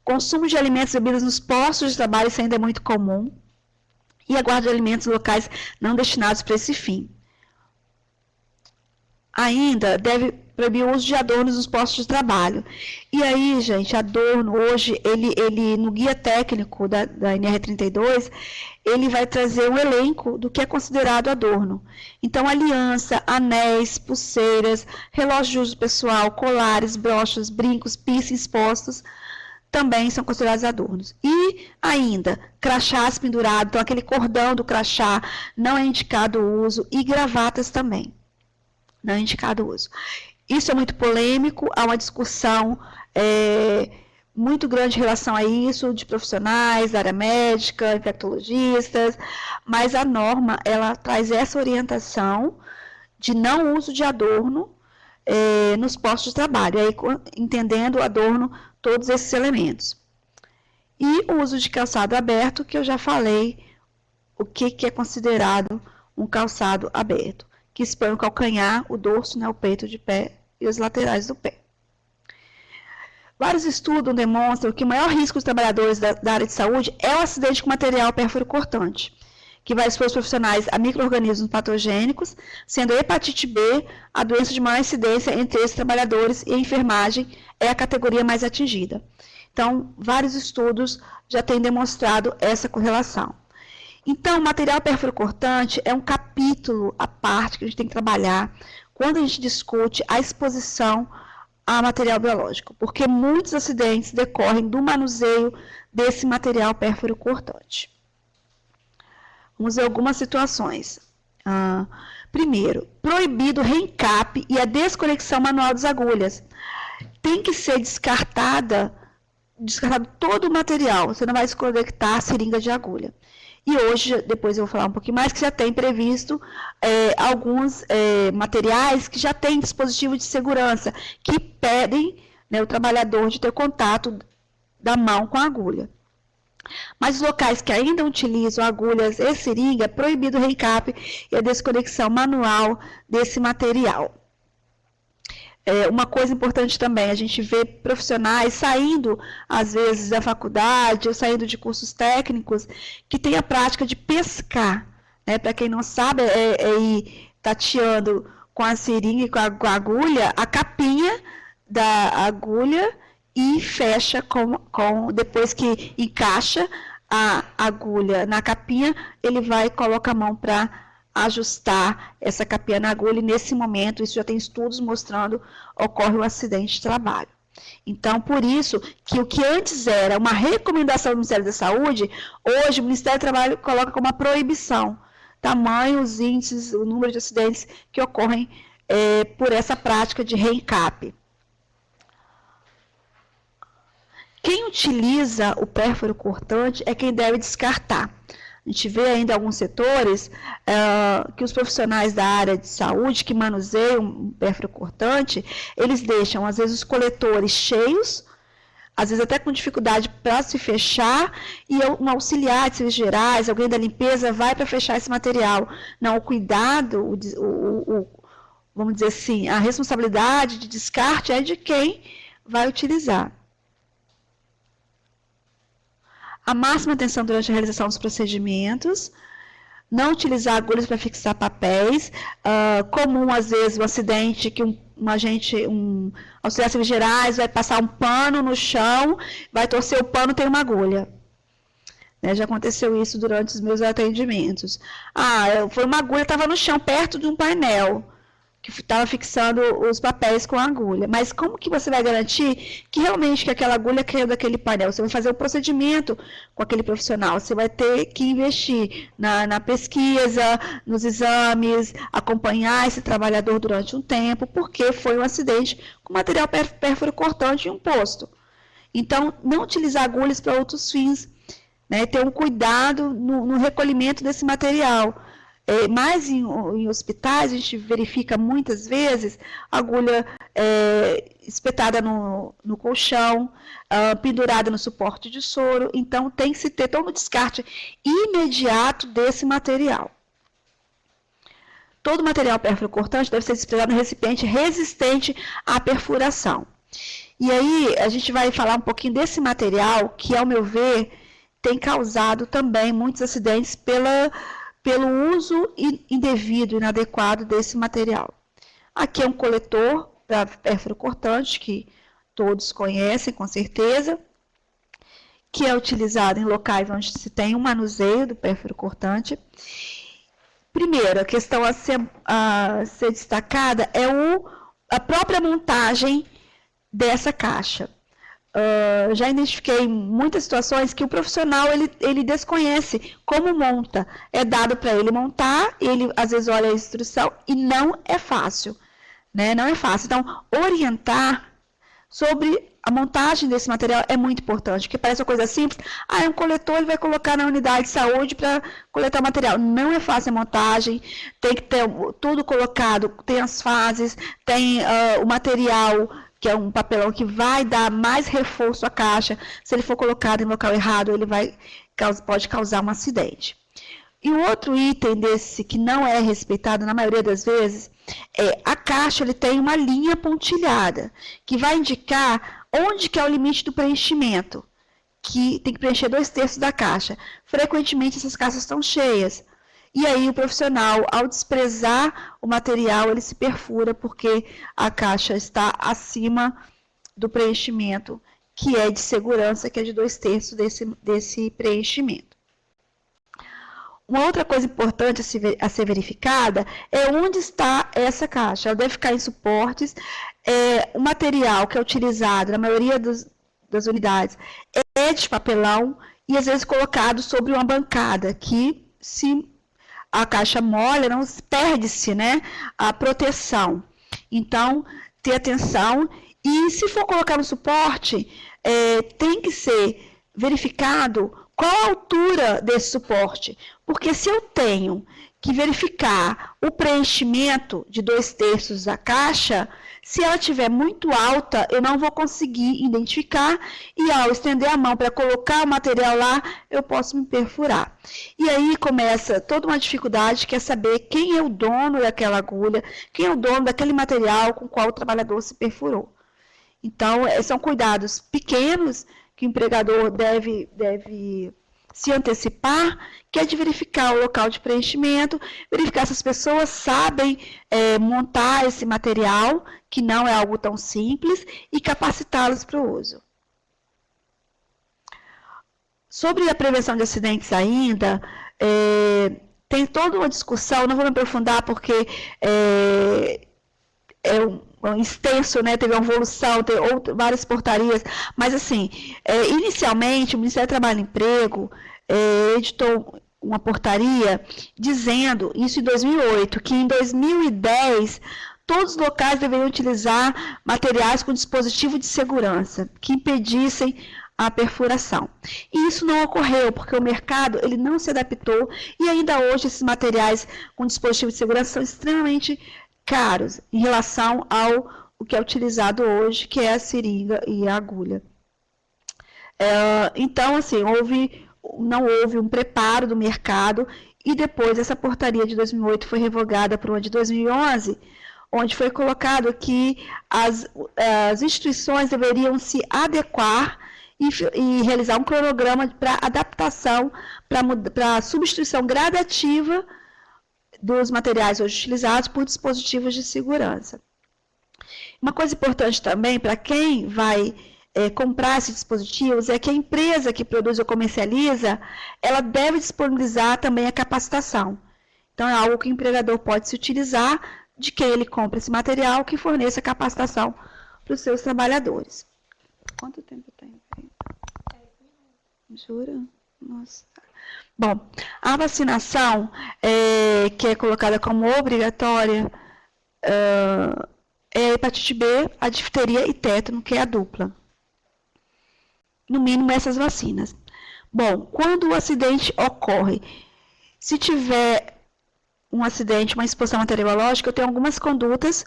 Consumo de alimentos e bebidas nos postos de trabalho, isso ainda é muito comum. E a guarda de alimentos locais não destinados para esse fim. Ainda deve proibir o uso de adornos nos postos de trabalho. E aí, gente, adorno, hoje, ele no guia técnico da NR32, ele vai trazer um elenco do que é considerado adorno. Então, aliança, anéis, pulseiras, relógios de uso pessoal, colares, brochas, brincos, piercings postos, também são considerados adornos. E ainda, crachás pendurados, então aquele cordão do crachá não é indicado o uso, e gravatas também, não é indicado o uso. Isso é muito polêmico, há uma discussão muito grande em relação a isso, de profissionais da área médica, infectologistas, mas a norma, ela traz essa orientação de não uso de adorno nos postos de trabalho, aí, entendendo o adorno, todos esses elementos. E o uso de calçado aberto, que eu já falei, o que é considerado um calçado aberto, que expõe o calcanhar, o dorso, né, o peito de pé e os laterais do pé. Vários estudos demonstram que o maior risco dos trabalhadores da área de saúde é o acidente com material pérfuro cortante, que vai expor os profissionais a micro-organismos patogênicos, sendo a hepatite B a doença de maior incidência entre esses trabalhadores, e a enfermagem é a categoria mais atingida. Então, vários estudos já têm demonstrado essa correlação. Então, o material pérfuro cortante é um capítulo à parte que a gente tem que trabalhar quando a gente discute a exposição a material biológico, porque muitos acidentes decorrem do manuseio desse material pérfuro cortante. Vamos ver algumas situações. Primeiro, proibido o reencape e a desconexão manual das agulhas. Tem que ser descartado todo o material, você não vai desconectar a seringa de agulha. E hoje, depois eu vou falar um pouquinho mais, que já tem previsto alguns materiais que já têm dispositivo de segurança, que pedem, né, o trabalhador de ter contato da mão com a agulha. Mas os locais que ainda utilizam agulhas e seringa, é proibido o reencape e a desconexão manual desse material. Uma coisa importante também, a gente vê profissionais saindo, às vezes, da faculdade ou saindo de cursos técnicos, que tem a prática de pescar. Né? Para quem não sabe, ir tateando com a seringa e com a agulha, a capinha da agulha, e fecha depois que encaixa a agulha na capinha, ele vai e coloca a mão para ajustar essa capinha na agulha, e nesse momento, isso já tem estudos mostrando, ocorre um acidente de trabalho. Então, por isso, que o que antes era uma recomendação do Ministério da Saúde, hoje o Ministério do Trabalho coloca como uma proibição, tamanho, os índices, o número de acidentes que ocorrem por essa prática de reencape. Quem utiliza o pérfuro cortante é quem deve descartar. A gente vê ainda alguns setores que os profissionais da área de saúde que manuseiam o pérfuro cortante, eles deixam, às vezes, os coletores cheios, às vezes até com dificuldade para se fechar, e um auxiliar de serviços gerais, alguém da limpeza, vai para fechar esse material. Não, o cuidado, vamos dizer assim, a responsabilidade de descarte é de quem vai utilizar. A máxima atenção durante a realização dos procedimentos, não utilizar agulhas para fixar papéis, comum às vezes um acidente que um auxiliar serviços gerais vai passar um pano no chão, vai torcer o pano, tem uma agulha. Já aconteceu isso durante os meus atendimentos. Foi uma agulha, estava no chão, perto de um painel, que estava fixando os papéis com a agulha. Mas como que você vai garantir que realmente aquela agulha caiu daquele painel? Você vai fazer o procedimento com aquele profissional, você vai ter que investir na pesquisa, nos exames, acompanhar esse trabalhador durante um tempo, porque foi um acidente com material pérfuro cortante em um posto. Então, não utilizar agulhas para outros fins, ter um cuidado no recolhimento desse material. Mas em hospitais, a gente verifica muitas vezes agulha espetada no colchão, pendurada no suporte de soro, então tem que se ter todo o descarte imediato desse material. Todo material pérfuro cortante deve ser desprezado em recipiente resistente à perfuração. E aí a gente vai falar um pouquinho desse material que, ao meu ver, tem causado também muitos acidentes pelo uso indevido, inadequado desse material. Aqui é um coletor para pérfuro cortante, que todos conhecem com certeza, que é utilizado em locais onde se tem um manuseio do pérfuro cortante. Primeiro, a questão a ser destacada é a própria montagem dessa caixa. Já identifiquei muitas situações que o profissional ele desconhece como monta. É dado para ele montar, ele às vezes olha a instrução e não é fácil. Não é fácil. Então, orientar sobre a montagem desse material é muito importante, porque parece uma coisa simples. É um coletor, ele vai colocar na unidade de saúde para coletar o material. Não é fácil a montagem, tem que ter tudo colocado, tem as fases, tem o material, que é um papelão que vai dar mais reforço à caixa. Se ele for colocado em local errado, ele pode causar um acidente. E o outro item desse que não é respeitado na maioria das vezes é a caixa, ele tem uma linha pontilhada, que vai indicar onde que é o limite do preenchimento, que tem que preencher 2/3 da caixa. Frequentemente essas caixas estão cheias. E aí o profissional, ao desprezar o material, ele se perfura porque a caixa está acima do preenchimento, que é de segurança, que é de 2/3 desse preenchimento. Uma outra coisa importante a ser verificada é onde está essa caixa. Ela deve ficar em suportes. O material que é utilizado na maioria das unidades é de papelão e às vezes colocado sobre uma bancada, que se a caixa molha, não perde-se a proteção. Então, ter atenção. E se for colocar no suporte, tem que ser verificado qual a altura desse suporte. Porque se eu tenho que verificar o preenchimento de 2/3 da caixa, se ela estiver muito alta, eu não vou conseguir identificar e ao estender a mão para colocar o material lá, eu posso me perfurar. E aí começa toda uma dificuldade, que é saber quem é o dono daquela agulha, quem é o dono daquele material com o qual o trabalhador se perfurou. Então, são cuidados pequenos que o empregador deve se antecipar, que é de verificar o local de preenchimento, verificar se as pessoas sabem montar esse material, que não é algo tão simples, e capacitá-los para o uso. Sobre a prevenção de acidentes ainda, tem toda uma discussão, não vou me aprofundar porque extenso, teve uma evolução, tem várias portarias, mas assim, inicialmente o Ministério do Trabalho e Emprego editou uma portaria dizendo, isso em 2008, que em 2010 todos os locais deveriam utilizar materiais com dispositivo de segurança que impedissem a perfuração. E isso não ocorreu, porque o mercado ele não se adaptou e ainda hoje esses materiais com dispositivo de segurança são extremamente caros em relação ao que é utilizado hoje, que é a seringa e a agulha. Então, assim, não houve um preparo do mercado e depois essa portaria de 2008 foi revogada por uma de 2011, onde foi colocado que as instituições deveriam se adequar e realizar um cronograma para adaptação, para substituição gradativa dos materiais hoje utilizados por dispositivos de segurança. Uma coisa importante também para quem vai comprar esses dispositivos é que a empresa que produz ou comercializa, ela deve disponibilizar também a capacitação. Então, é algo que o empregador pode se utilizar de quem ele compra esse material, que forneça capacitação para os seus trabalhadores. Quanto tempo tem? Jura? Nossa. Bom, a vacinação, que é colocada como obrigatória, é a hepatite B, a difteria e tétano, que é a dupla. No mínimo, essas vacinas. Bom, quando o acidente ocorre, se tiver um acidente, uma exposição bacteriológica, eu tenho algumas condutas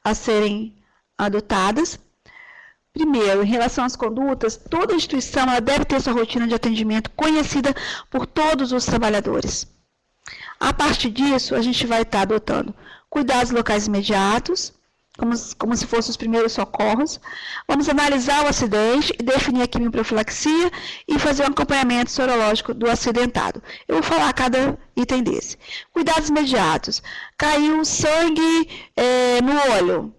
a serem adotadas. Primeiro, em relação às condutas, toda instituição ela deve ter sua rotina de atendimento conhecida por todos os trabalhadores. A partir disso, a gente vai estar adotando cuidados locais imediatos, como se fossem os primeiros socorros. Vamos analisar o acidente e definir a quimioprofilaxia e fazer um acompanhamento sorológico do acidentado. Eu vou falar cada item desse. Cuidados imediatos. Caiu sangue no olho,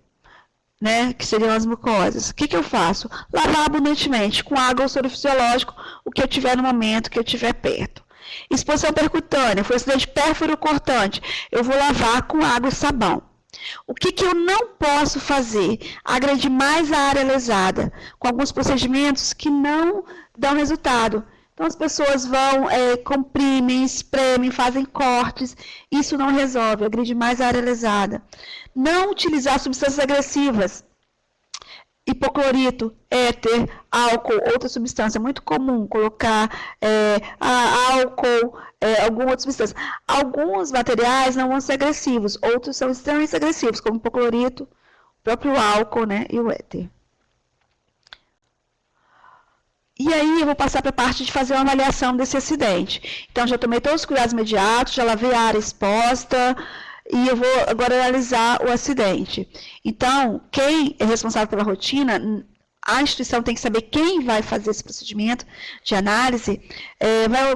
né, que seriam as mucosas. O que eu faço? Lavar abundantemente com água ou soro fisiológico o que eu tiver no momento, que eu tiver perto. Exposição percutânea, foi acidente pérfuro cortante. Eu vou lavar com água e sabão. O que eu não posso fazer? Agredir mais a área lesada, com alguns procedimentos que não dão resultado. Então, as pessoas vão, comprimem, espremem, fazem cortes. Isso não resolve, agride mais a área lesada. Não utilizar substâncias agressivas. Hipoclorito, éter, álcool, outra substância muito comum, colocar álcool, alguma outra substância. Alguns materiais não vão ser agressivos, outros são extremamente agressivos, como hipoclorito, o próprio álcool, né, e o éter. E aí eu vou passar para a parte de fazer uma avaliação desse acidente. Então, já tomei todos os cuidados imediatos, já lavei a área exposta, e eu vou agora analisar o acidente. Então, quem é responsável pela rotina, a instituição tem que saber quem vai fazer esse procedimento de análise,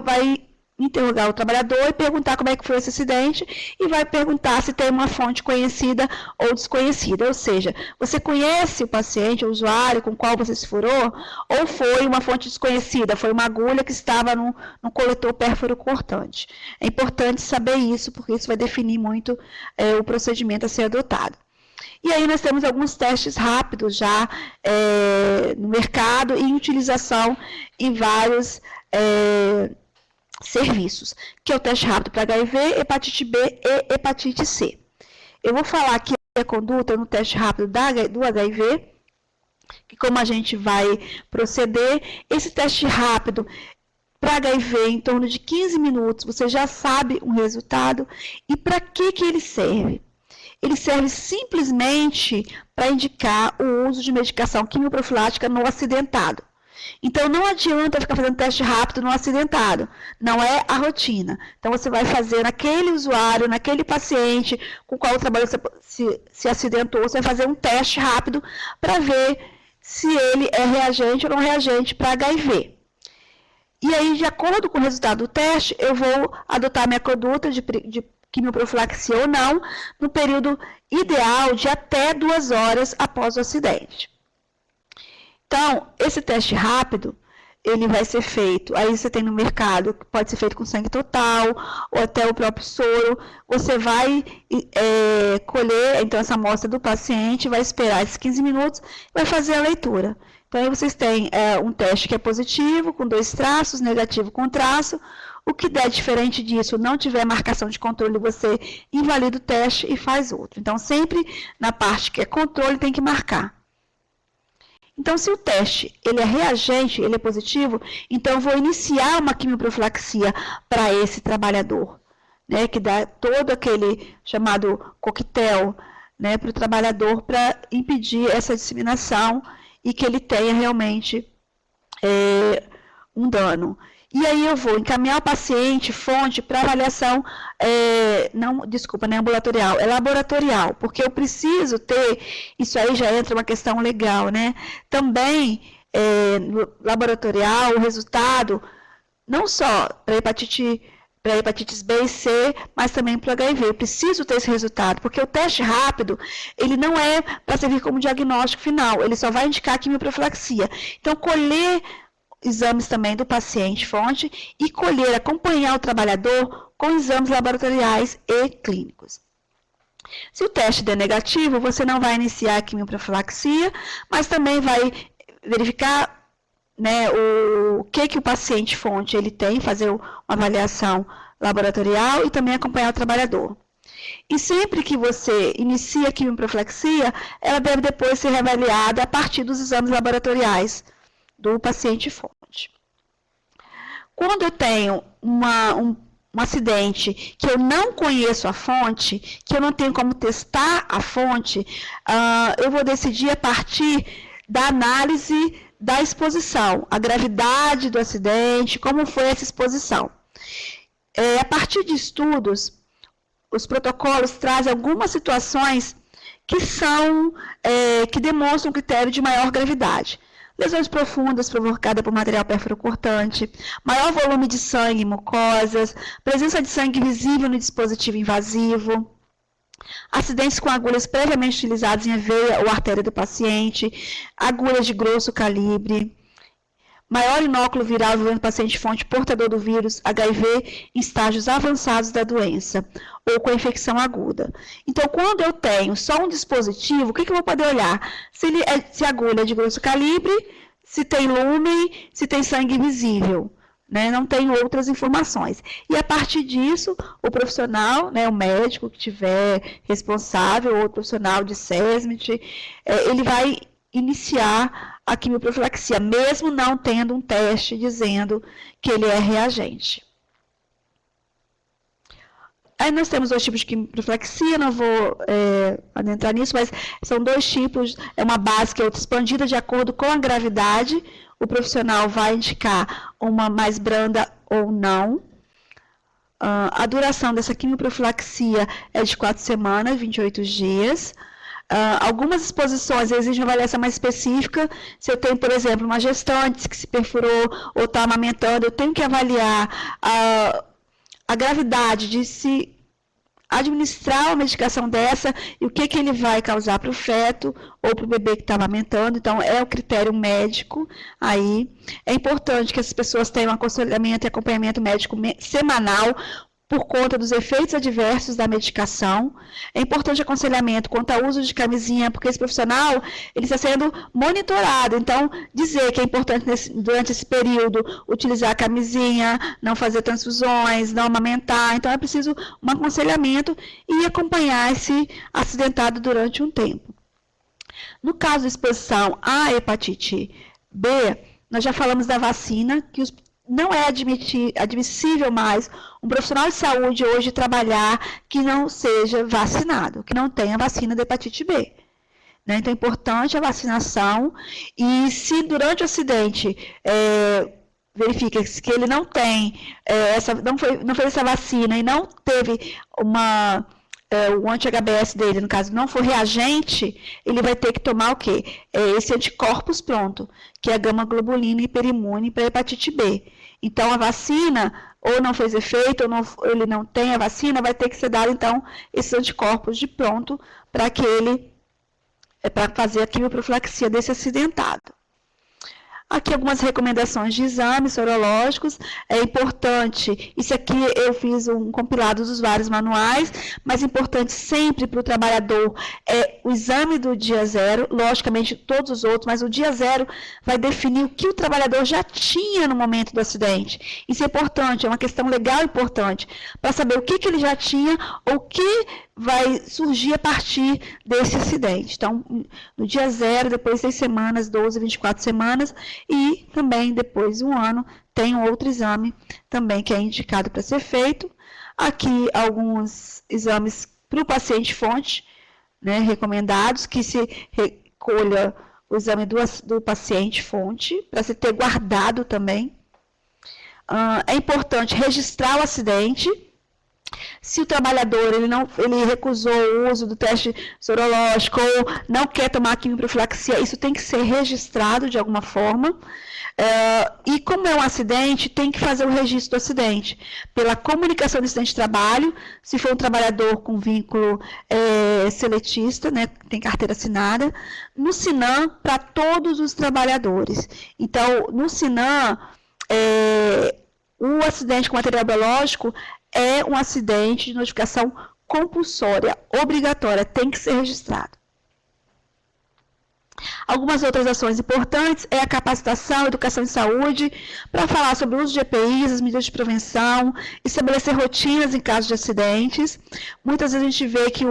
vai interrogar o trabalhador e perguntar como é que foi esse acidente e vai perguntar se tem uma fonte conhecida ou desconhecida. Ou seja, você conhece o paciente, o usuário com o qual você se furou, ou foi uma fonte desconhecida, foi uma agulha que estava num coletor pérfuro cortante. É importante saber isso, porque isso vai definir muito o procedimento a ser adotado. E aí nós temos alguns testes rápidos já no mercado e em utilização em vários serviços, que é o teste rápido para HIV, hepatite B e hepatite C. Eu vou falar aqui a conduta no teste rápido do HIV, que como a gente vai proceder. Esse teste rápido para HIV, em torno de 15 minutos, você já sabe o resultado. E para que ele serve? Ele serve simplesmente para indicar o uso de medicação quimioprofilática no acidentado. Então, não adianta ficar fazendo teste rápido no acidentado, não é a rotina. Então, você vai fazer naquele usuário, naquele paciente com o qual o trabalhador se acidentou, você vai fazer um teste rápido para ver se ele é reagente ou não reagente para HIV. E aí, de acordo com o resultado do teste, eu vou adotar minha conduta de quimioprofilaxia ou não, no período ideal de até 2 horas após o acidente. Então, esse teste rápido, ele vai ser feito, aí você tem no mercado, que pode ser feito com sangue total, ou até o próprio soro. Você vai colher, então, essa amostra do paciente, vai esperar esses 15 minutos, vai fazer a leitura. Então, aí vocês têm um teste que é positivo, com 2 traços, negativo com traço. O que der diferente disso, não tiver marcação de controle, você invalida o teste e faz outro. Então, sempre na parte que é controle, tem que marcar. Então, se o teste ele é reagente, ele é positivo, então eu vou iniciar uma quimioprofilaxia para esse trabalhador, né, que dá todo aquele chamado coquetel, né, para o trabalhador para impedir essa disseminação e que ele tenha realmente um dano. E aí eu vou encaminhar o paciente, fonte, para avaliação, não ambulatorial, é laboratorial, porque eu preciso ter, isso aí já entra uma questão legal, né? Também, no laboratorial, o resultado, não só para hepatites B e C, mas também para o HIV. Eu preciso ter esse resultado, porque o teste rápido, ele não é para servir como diagnóstico final, ele só vai indicar a quimioprofilaxia. Então, colher exames também do paciente fonte e acompanhar o trabalhador com exames laboratoriais e clínicos. Se o teste der negativo, você não vai iniciar a quimioprofilaxia, mas também vai verificar, né, o que o paciente fonte ele tem, fazer uma avaliação laboratorial e também acompanhar o trabalhador. E sempre que você inicia a quimioprofilaxia, ela deve depois ser reavaliada a partir dos exames laboratoriais do paciente fonte. Quando eu tenho um acidente que eu não conheço a fonte, que eu não tenho como testar a fonte, eu vou decidir a partir da análise da exposição, a gravidade do acidente, como foi essa exposição. A partir de estudos, os protocolos trazem algumas situações que demonstram um critério de maior gravidade. Lesões profundas provocadas por material pérfuro-cortante, maior volume de sangue em mucosas, presença de sangue visível no dispositivo invasivo, acidentes com agulhas previamente utilizadas em veia ou artéria do paciente, agulhas de grosso calibre, maior inóculo viral envolvendo paciente fonte portador do vírus HIV em estágios avançados da doença ou com infecção aguda. Então, quando eu tenho só um dispositivo, o que eu vou poder olhar? Se a agulha é de grosso calibre, se tem lúmen, se tem sangue visível. Né? Não tem outras informações. E a partir disso, o profissional, né, o médico que estiver responsável, ou o profissional de SESMIT, ele vai iniciar a quimioprofilaxia, mesmo não tendo um teste dizendo que ele é reagente. Aí nós temos dois tipos de quimioprofilaxia, não vou adentrar nisso, mas são dois tipos, uma básica e outra expandida, de acordo com a gravidade. O profissional vai indicar uma mais branda ou não. A duração dessa quimioprofilaxia é de 4 semanas, 28 dias. Algumas exposições exigem uma avaliação mais específica. Se eu tenho, por exemplo, uma gestante que se perfurou ou está amamentando, eu tenho que avaliar a gravidade de se administrar uma medicação dessa e o que ele vai causar para o feto ou para o bebê que está amamentando. Então, é o critério médico aí. É importante que as pessoas tenham aconselhamento e acompanhamento médico semanal por conta dos efeitos adversos da medicação. É importante aconselhamento quanto ao uso de camisinha, porque esse profissional ele está sendo monitorado. Então, dizer que é importante durante esse período utilizar a camisinha, não fazer transfusões, não amamentar. Então, é preciso um aconselhamento e acompanhar esse acidentado durante um tempo. No caso de exposição à hepatite B, nós já falamos da vacina, que não é admissível mais um profissional de saúde hoje trabalhar que não seja vacinado, que não tenha vacina da hepatite B. Né? Então, é importante a vacinação e se durante o acidente verifica que ele não tem, não fez essa vacina e não teve o anti-HBS dele, no caso, não for reagente, ele vai ter que tomar o quê? Esse anticorpos pronto, que é a gama-globulina hiperimune para hepatite B. Então, a vacina, ou não fez efeito, ou ele não tem a vacina, vai ter que ser dado, então, esses anticorpos de pronto para fazer a quimioprofilaxia desse acidentado. Aqui algumas recomendações de exames sorológicos. É importante, isso aqui eu fiz um compilado dos vários manuais, mas importante sempre para o trabalhador é o exame do dia zero, logicamente todos os outros, mas o dia zero vai definir o que o trabalhador já tinha no momento do acidente. Isso é importante, é uma questão legal importante, para saber o que ele já tinha ou o que vai surgir a partir desse acidente. Então, no dia zero, depois de 6 semanas, 12, 24 semanas, e também depois de um ano, tem um outro exame também que é indicado para ser feito. Aqui, alguns exames para o paciente fonte, né, recomendados, que se recolha o exame do paciente fonte, para se ter guardado também. é importante registrar o acidente. Se o trabalhador ele recusou o uso do teste sorológico ou não quer tomar quimioprofilaxia, isso tem que ser registrado de alguma forma. E como é um acidente, tem que fazer o registro do acidente pela comunicação do acidente de trabalho, se for um trabalhador com vínculo seletista, né, tem carteira assinada, no SINAM para todos os trabalhadores. Então, no SINAM, o acidente com material biológico é um acidente de notificação compulsória, obrigatória, tem que ser registrado. Algumas outras ações importantes é a capacitação, a educação em saúde, para falar sobre o uso de EPIs, as medidas de prevenção, estabelecer rotinas em caso de acidentes. Muitas vezes a gente vê que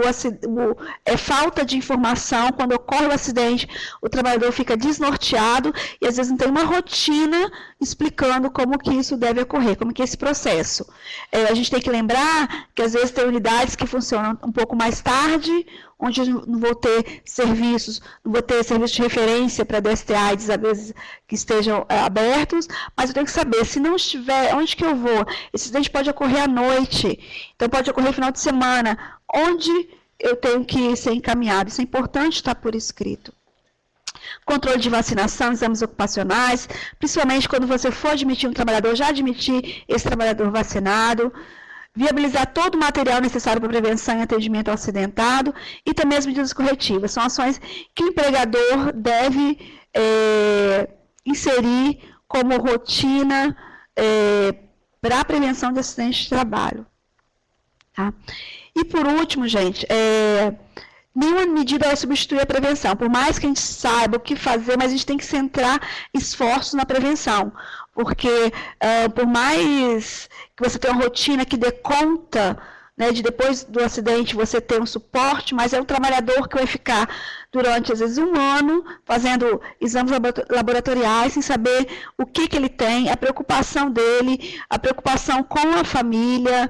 é falta de informação, quando ocorre o acidente, o trabalhador fica desnorteado e às vezes não tem uma rotina explicando como que isso deve ocorrer, como que é esse processo. A gente tem que lembrar que às vezes tem unidades que funcionam um pouco mais tarde, onde eu não vou ter serviços, não vou ter serviços de referência para DST-AIDS, às vezes, que estejam abertos, mas eu tenho que saber, se não estiver, onde que eu vou? Esse acidente pode ocorrer à noite, então pode ocorrer no final de semana, onde eu tenho que ser encaminhado, isso é importante estar por escrito. Controle de vacinação, exames ocupacionais, principalmente quando você for admitir um trabalhador, já admitir esse trabalhador vacinado, viabilizar todo o material necessário para prevenção e atendimento ao acidentado e também as medidas corretivas. São ações que o empregador deve inserir como rotina para a prevenção de acidentes de trabalho. Tá? E por último, gente, nenhuma medida vai substituir a prevenção. Por mais que a gente saiba o que fazer, mas a gente tem que centrar esforços na prevenção. Porque por mais que você tenha uma rotina que dê conta, né, de depois do acidente você ter um suporte, mas é um trabalhador que vai ficar durante, às vezes, 1 ano, fazendo exames laboratoriais, sem saber o que ele tem, a preocupação dele, a preocupação com a família.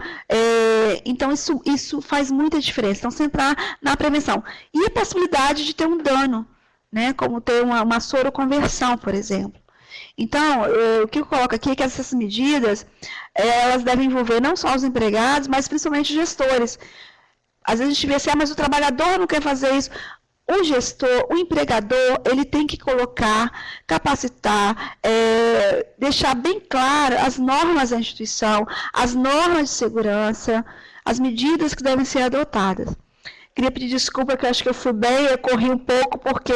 Então, isso faz muita diferença. Então, centrar na prevenção. E a possibilidade de ter um dano, né, como ter uma soroconversão, por exemplo. Então, o que eu coloco aqui é que essas medidas, elas devem envolver não só os empregados, mas principalmente os gestores. Às vezes a gente vê assim, mas o trabalhador não quer fazer isso. O gestor, o empregador, ele tem que colocar, capacitar, deixar bem claro as normas da instituição, as normas de segurança, as medidas que devem ser adotadas. Queria pedir desculpa, que eu acho que eu corri um pouco, porque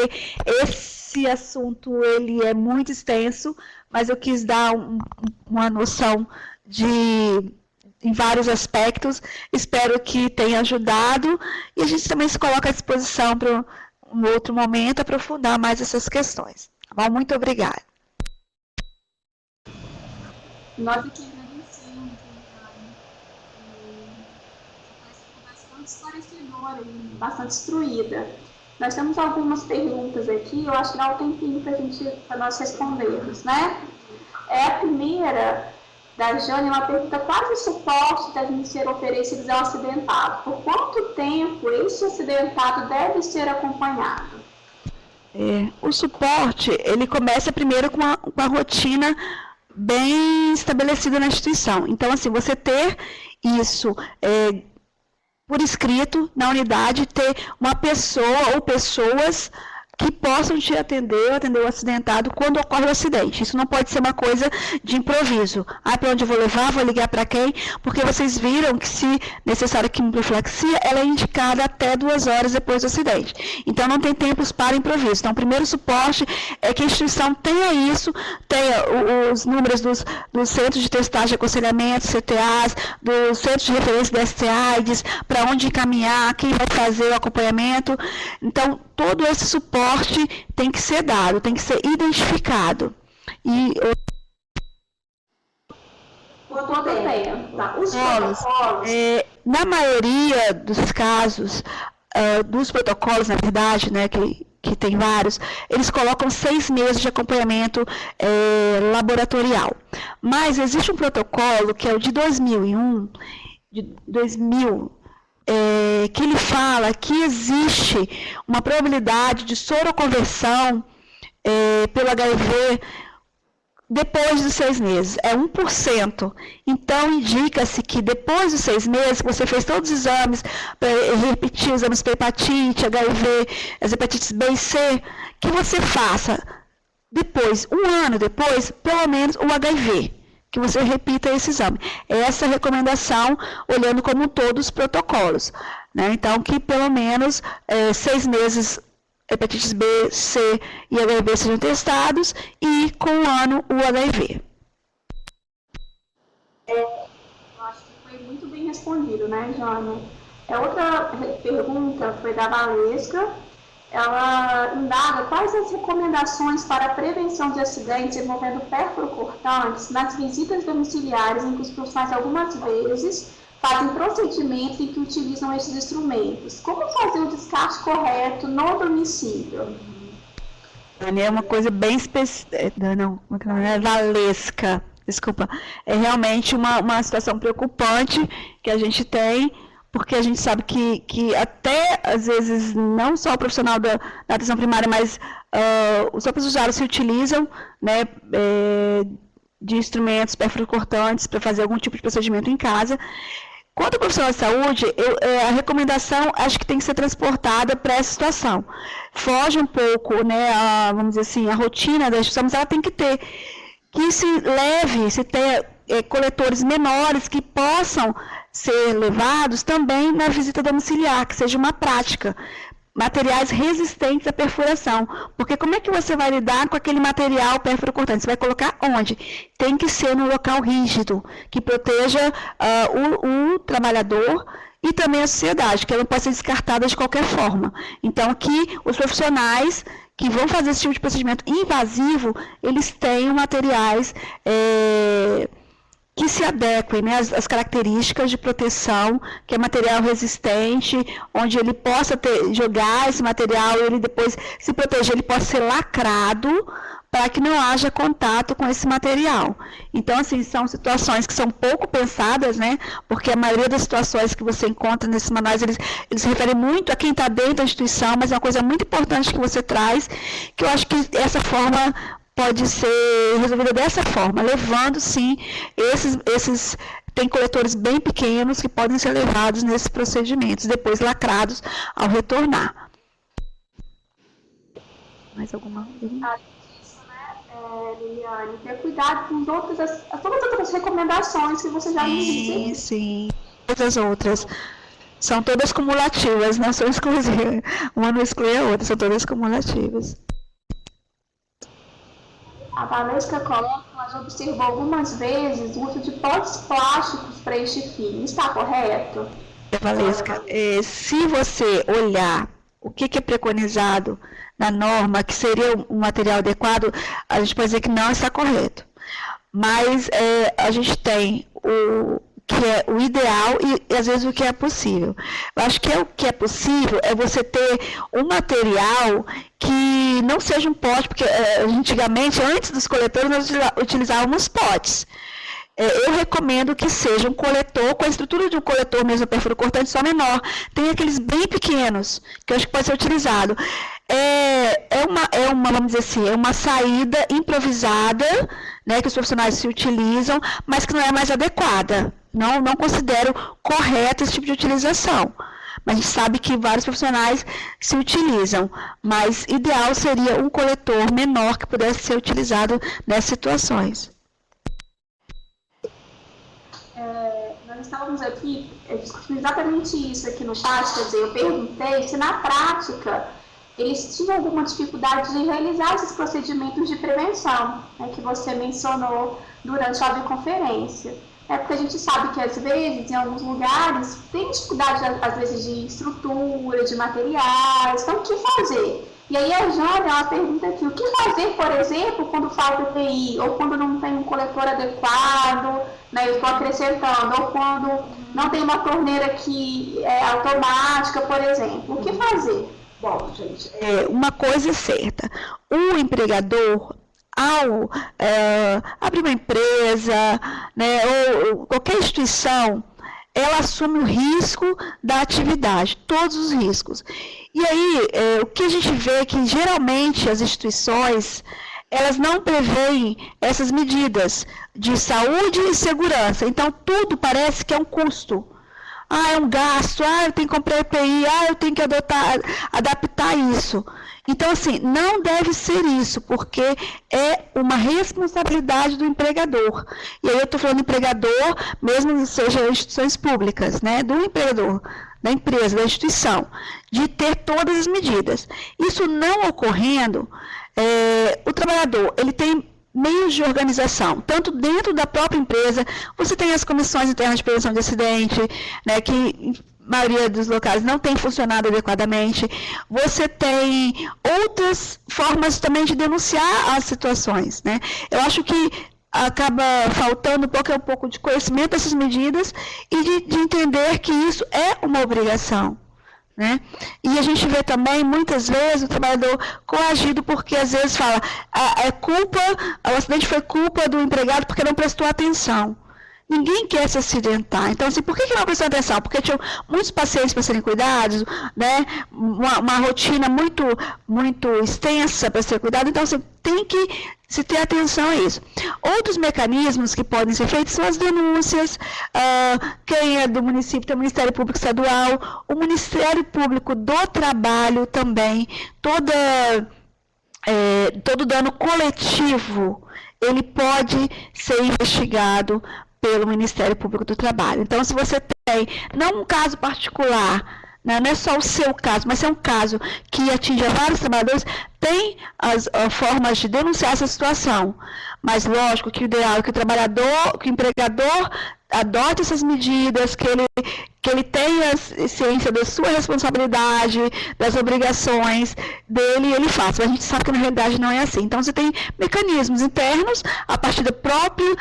esse assunto ele é muito extenso, mas eu quis dar uma noção em vários aspectos. Espero que tenha ajudado e a gente também se coloca à disposição para um outro momento aprofundar mais essas questões. Tá bom? Muito obrigada. Nós aqui agradecemos, bastante esclarecedora e bastante instruída. Nós temos algumas perguntas aqui, eu acho que dá um tempinho para nós respondermos, né? A primeira da Jane, uma pergunta: quais os suportes devem ser oferecidos ao acidentado? Por quanto tempo esse acidentado deve ser acompanhado? O suporte, ele começa primeiro com uma rotina bem estabelecida na instituição. Então, assim, você ter isso por escrito na unidade, ter uma pessoa ou pessoas que possam te atender o acidentado quando ocorre o acidente. Isso não pode ser uma coisa de improviso. Para onde eu vou levar? Vou ligar para quem? Porque vocês viram que, se necessária quimioprofilaxia, ela é indicada até 2 horas depois do acidente. Então, não tem tempos para improviso. Então, o primeiro suporte é que a instituição tenha isso, tenha os números dos centros de testagem e aconselhamento, CTAs, dos centros de referência da ST-AIDS, para onde encaminhar, quem vai fazer o acompanhamento. Então, todo esse suporte tem que ser dado, tem que ser identificado. E os protocolos, na maioria dos casos, dos protocolos, na verdade, né, que tem vários, eles colocam 6 meses de acompanhamento laboratorial. Mas existe um protocolo, que é o de 2001, que ele fala que existe uma probabilidade de soroconversão pelo HIV depois dos 6 meses, é 1%. Então, indica-se que depois dos 6 meses, que você fez todos os exames, repetir os exames para hepatite, HIV, as hepatites B e C, que você faça depois, 1 ano depois, pelo menos o HIV, que você repita esse exame. Essa é a recomendação, olhando como um todo os protocolos. Né? Então, que pelo menos 6 meses hepatites B, C e HIV sejam testados e com 1 ano o HIV. Eu acho que foi muito bem respondido, né, Jana? Outra pergunta foi da Valesca. Ela indaga quais as recomendações para a prevenção de acidentes envolvendo pérfuro-cortantes nas visitas domiciliares em que os profissionais algumas vezes fazem procedimentos em que utilizam esses instrumentos. Como fazer o descarte correto no domicílio? É uma coisa bem específica, valesca, desculpa. É realmente uma situação preocupante que a gente tem, porque a gente sabe que até, às vezes, não só o profissional da atenção primária, mas os próprios usuários se utilizam, né, de instrumentos pérfuro-cortantes para fazer algum tipo de procedimento em casa. Quanto ao profissional de saúde, a recomendação acho que tem que ser transportada para essa situação. Foge um pouco, né, vamos dizer assim, a rotina da instituição, mas ela tem que ter, que se ter coletores menores que possam ser levados também na visita domiciliar, que seja uma prática. Materiais resistentes à perfuração. Porque como é que você vai lidar com aquele material pérfuro-cortante? Você vai colocar onde? Tem que ser num local rígido, que proteja o trabalhador e também a sociedade, que ela não pode ser descartada de qualquer forma. Então, que os profissionais que vão fazer esse tipo de procedimento invasivo, eles tenham materiais que se adequem, né, às características de proteção, que é material resistente, onde ele possa jogar esse material e ele depois se proteger, ele possa ser lacrado para que não haja contato com esse material. Então, assim, são situações que são pouco pensadas, né, porque a maioria das situações que você encontra nesses manuais, eles se referem muito a quem está dentro da instituição, mas é uma coisa muito importante que você traz, que eu acho que essa forma pode ser resolvida dessa forma, levando, sim, tem coletores bem pequenos que podem ser levados nesses procedimentos, depois lacrados ao retornar. Mais alguma pergunta? Isso, né, Liliane, ter cuidado com todas as outras recomendações que você já me disse. Sim, todas as outras. São todas cumulativas, não são exclusivas. Uma não exclui a outra, são todas cumulativas. A Valesca coloca, mas observou algumas vezes o uso de potes plásticos para este fim. Está correto? Valesca, se você olhar o que é preconizado na norma, que seria um material adequado, a gente pode dizer que não está correto. Mas a gente tem o que é o ideal e às vezes o que é possível. Eu acho que o que é possível é você ter um material que não seja um pote, porque antigamente, antes dos coletores, nós utilizávamos potes. Eu recomendo que seja um coletor, com a estrutura de um coletor mesmo, pérfuro-cortante, só menor. Tem aqueles bem pequenos, que eu acho que pode ser utilizado. Vamos dizer assim, é uma saída improvisada, né, que os profissionais se utilizam, mas que não é mais adequada. Não considero correto esse tipo de utilização. Mas a gente sabe que vários profissionais se utilizam, mas ideal seria um coletor menor que pudesse ser utilizado nessas situações. Nós estávamos aqui discutindo exatamente isso aqui no chat, quer dizer, eu perguntei se na prática eles tinham alguma dificuldade de realizar esses procedimentos de prevenção, né, que você mencionou durante a videoconferência. Porque a gente sabe que, às vezes, em alguns lugares, tem dificuldade, às vezes, de estrutura, de materiais, então o que fazer? E aí a Jana, ela pergunta aqui, o que fazer, por exemplo, quando falta EPI, ou quando não tem um coletor adequado, né, eu estou acrescentando, ou quando não tem uma torneira que é automática, por exemplo, o que fazer? Bom, gente, uma coisa é certa, o empregador, ao abrir uma empresa, né, ou qualquer instituição, ela assume o risco da atividade, todos os riscos. E aí, o que a gente vê é que, geralmente, as instituições, elas não preveem essas medidas de saúde e segurança. Então, tudo parece que é um custo. Ah, é um gasto, eu tenho que comprar EPI, eu tenho que adaptar isso. Então, assim, não deve ser isso, porque é uma responsabilidade do empregador. E aí eu estou falando empregador, mesmo que sejam instituições públicas, né, do empregador, da empresa, da instituição, de ter todas as medidas. Isso não ocorrendo, o trabalhador, ele tem meios de organização, tanto dentro da própria empresa, você tem as comissões internas de prevenção de acidente, né, que a maioria dos locais não tem funcionado adequadamente, você tem outras formas também de denunciar as situações, né? Eu acho que acaba faltando um pouco de conhecimento dessas medidas e de entender que isso é uma obrigação. Né? E a gente vê também, muitas vezes, o trabalhador coagido porque, às vezes, fala o acidente foi culpa do empregado porque não prestou atenção. Ninguém quer se acidentar. Então, assim, por que não prestou atenção? Porque tinham muitos pacientes para serem cuidados, né? Uma rotina muito, muito extensa para ser cuidado. Então, você tem que se ter atenção a isso. Outros mecanismos que podem ser feitos são as denúncias. Quem é do município tem o Ministério Público Estadual, o Ministério Público do Trabalho também, todo dano coletivo, ele pode ser investigado pelo Ministério Público do Trabalho. Então, se você tem, não um caso particular, não é só o seu caso, mas é um caso que atinge vários trabalhadores, tem as formas de denunciar essa situação. Mas, lógico, que o ideal é que que o empregador adote essas medidas, que ele tenha ciência da sua responsabilidade, das obrigações dele e ele faça. Mas a gente sabe que na realidade não é assim. Então, você tem mecanismos internos, a partir da própria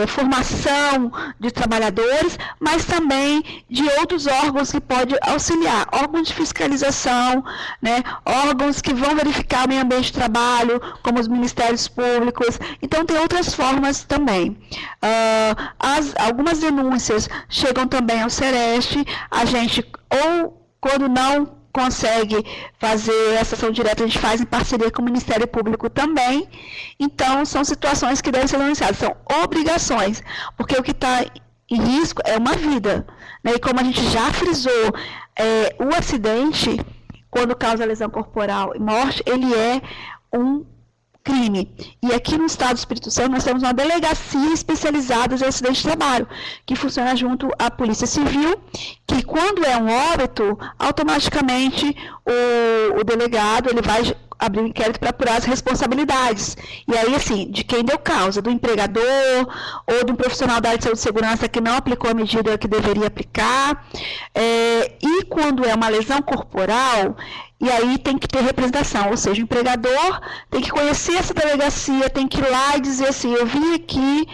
formação de trabalhadores, mas também de outros órgãos que podem auxiliar, órgãos de fiscalização, né, órgãos que vão verificar o meio ambiente de trabalho, como os ministérios públicos. Então, tem outras formas também. Algumas denúncias chegam também ao Sereste, a gente, ou quando não consegue fazer essa ação direta, a gente faz em parceria com o Ministério Público também. Então, são situações que devem ser denunciadas, são obrigações, porque o que está em risco é uma vida. Né? E como a gente já frisou, o acidente, quando causa lesão corporal e morte, ele é um crime. E aqui no Estado do Espírito Santo nós temos uma delegacia especializada em acidente de trabalho, que funciona junto à Polícia Civil, que quando é um óbito, automaticamente o delegado ele vai abrir um inquérito para apurar as responsabilidades. E aí, assim, de quem deu causa, do empregador ou de um profissional da área de saúde e segurança que não aplicou a medida que deveria aplicar. E quando é uma lesão corporal, e aí tem que ter representação, ou seja, o empregador tem que conhecer essa delegacia, tem que ir lá e dizer assim, eu vim aqui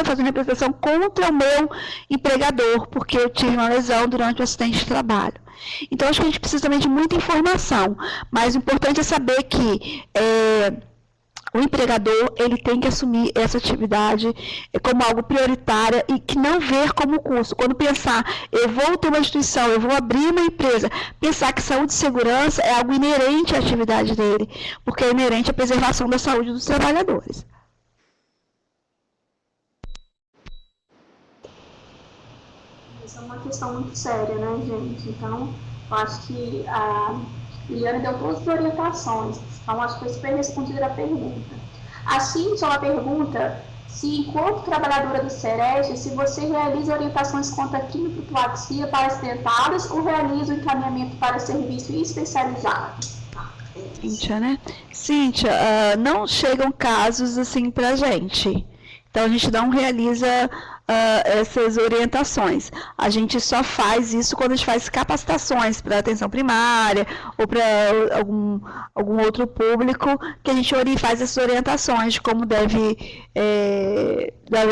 fazer uma representação contra o meu empregador, porque eu tive uma lesão durante o acidente de trabalho. Então, acho que a gente precisa também de muita informação, mas o importante é saber que o empregador ele tem que assumir essa atividade como algo prioritário e que não ver como custo. Quando pensar, eu vou ter uma instituição, eu vou abrir uma empresa, pensar que saúde e segurança é algo inerente à atividade dele, porque é inerente à preservação da saúde dos trabalhadores. Isso é uma questão muito séria, né, gente? Então, eu acho que a Liliane deu todas as orientações, então acho que foi super respondida a pergunta. A Cíntia, ela pergunta se, enquanto trabalhadora do Sereste, se você realiza orientações contra quimioprofilaxia para acidentados ou realiza o encaminhamento para serviço especializado? Cíntia, né? Cíntia, não chegam casos assim para a gente. Então, a gente não realiza essas orientações. A gente só faz isso quando a gente faz capacitações para atenção primária ou para algum outro público, que a gente faz essas orientações de como devem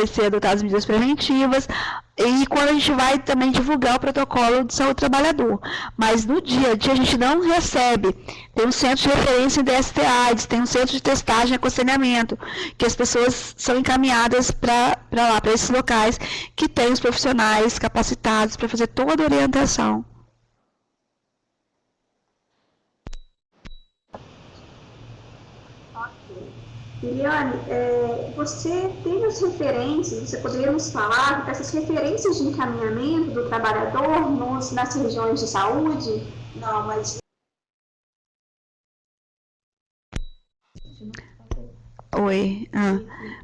ser adotadas medidas preventivas, e quando a gente vai também divulgar o protocolo de saúde do trabalhador. Mas no dia a dia a gente não recebe. Tem um centro de referência em DST-AIDS, tem um centro de testagem e aconselhamento, que as pessoas são encaminhadas para lá, para esses locais, que tem os profissionais capacitados para fazer toda a orientação. Liliane, você tem as referências, você poderia nos falar dessas referências de encaminhamento do trabalhador nas regiões de saúde? Não, mas Oi.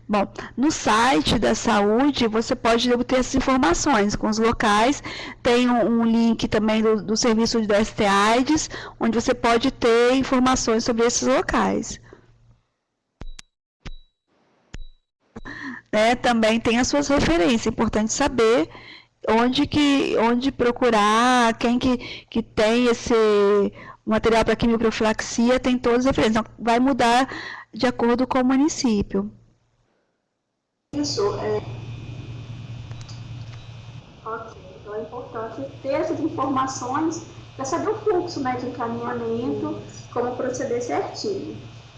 Bom, no site da saúde você pode obter essas informações com os locais. Tem um link também do serviço do ST-AIDS, onde você pode ter informações sobre esses locais. Também tem as suas referências, é importante saber onde procurar, quem que tem esse material para quimioprofilaxia, tem todas as referências. Então, vai mudar de acordo com o município. Isso, ok. Então é importante ter essas informações para saber o fluxo, né, de encaminhamento, como proceder certinho.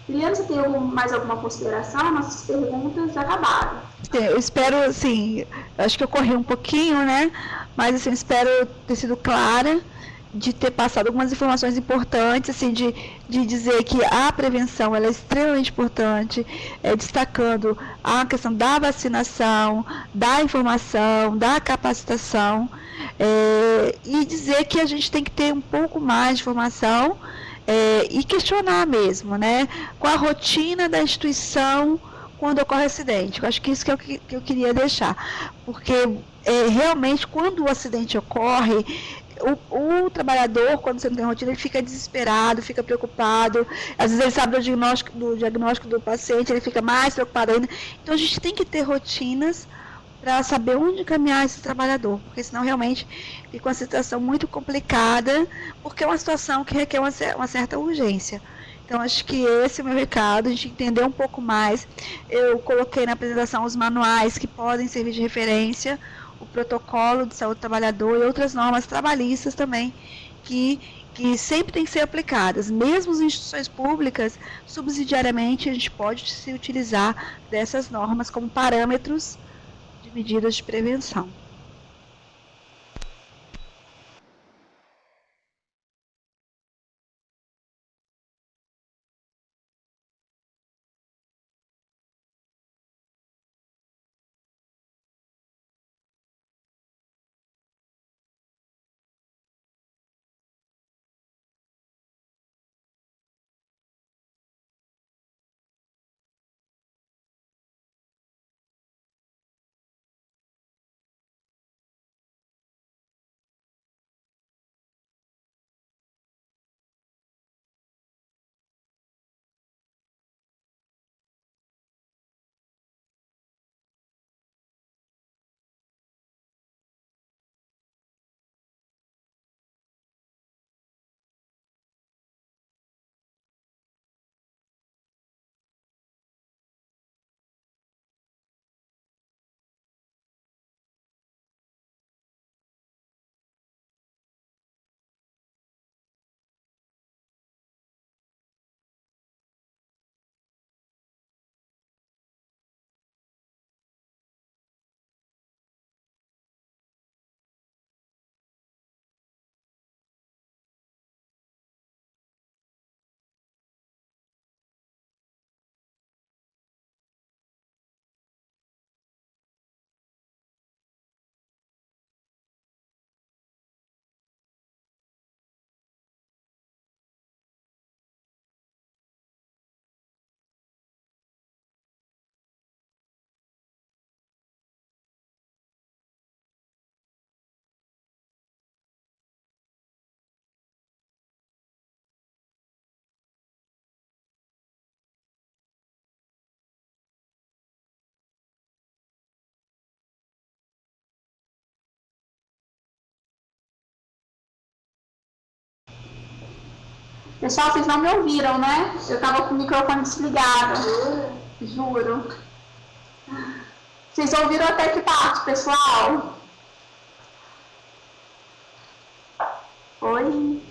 Liliane, você tem mais alguma consideração? Nossas perguntas acabaram. Eu espero, assim, acho que eu corri um pouquinho, né? Mas, assim, espero ter sido clara, de ter passado algumas informações importantes, assim, de dizer que a prevenção ela é extremamente importante, destacando a questão da vacinação, da informação, da capacitação, e dizer que a gente tem que ter um pouco mais de informação e questionar mesmo, né? Qual a rotina da instituição quando ocorre acidente. Eu acho que isso que eu queria deixar, porque realmente quando o acidente ocorre, o trabalhador, quando você não tem rotina, ele fica desesperado, fica preocupado, às vezes ele sabe do diagnóstico do paciente, ele fica mais preocupado ainda. Então a gente tem que ter rotinas para saber onde caminhar esse trabalhador, porque senão realmente fica uma situação muito complicada, porque é uma situação que requer uma certa urgência. Então, acho que esse é o meu recado, a gente entender um pouco mais. Eu coloquei na apresentação os manuais que podem servir de referência, o protocolo de saúde do trabalhador e outras normas trabalhistas também, que sempre têm que ser aplicadas. Mesmo as instituições públicas, subsidiariamente, a gente pode se utilizar dessas normas como parâmetros de medidas de prevenção. Pessoal, vocês não me ouviram, né? Eu estava com o microfone desligado. Juro. Vocês ouviram até que parte, pessoal? Oi?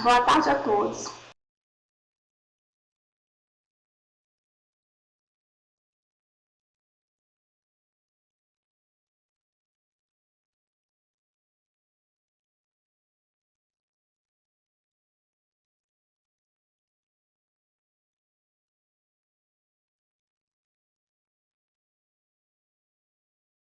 Boa tarde a todos.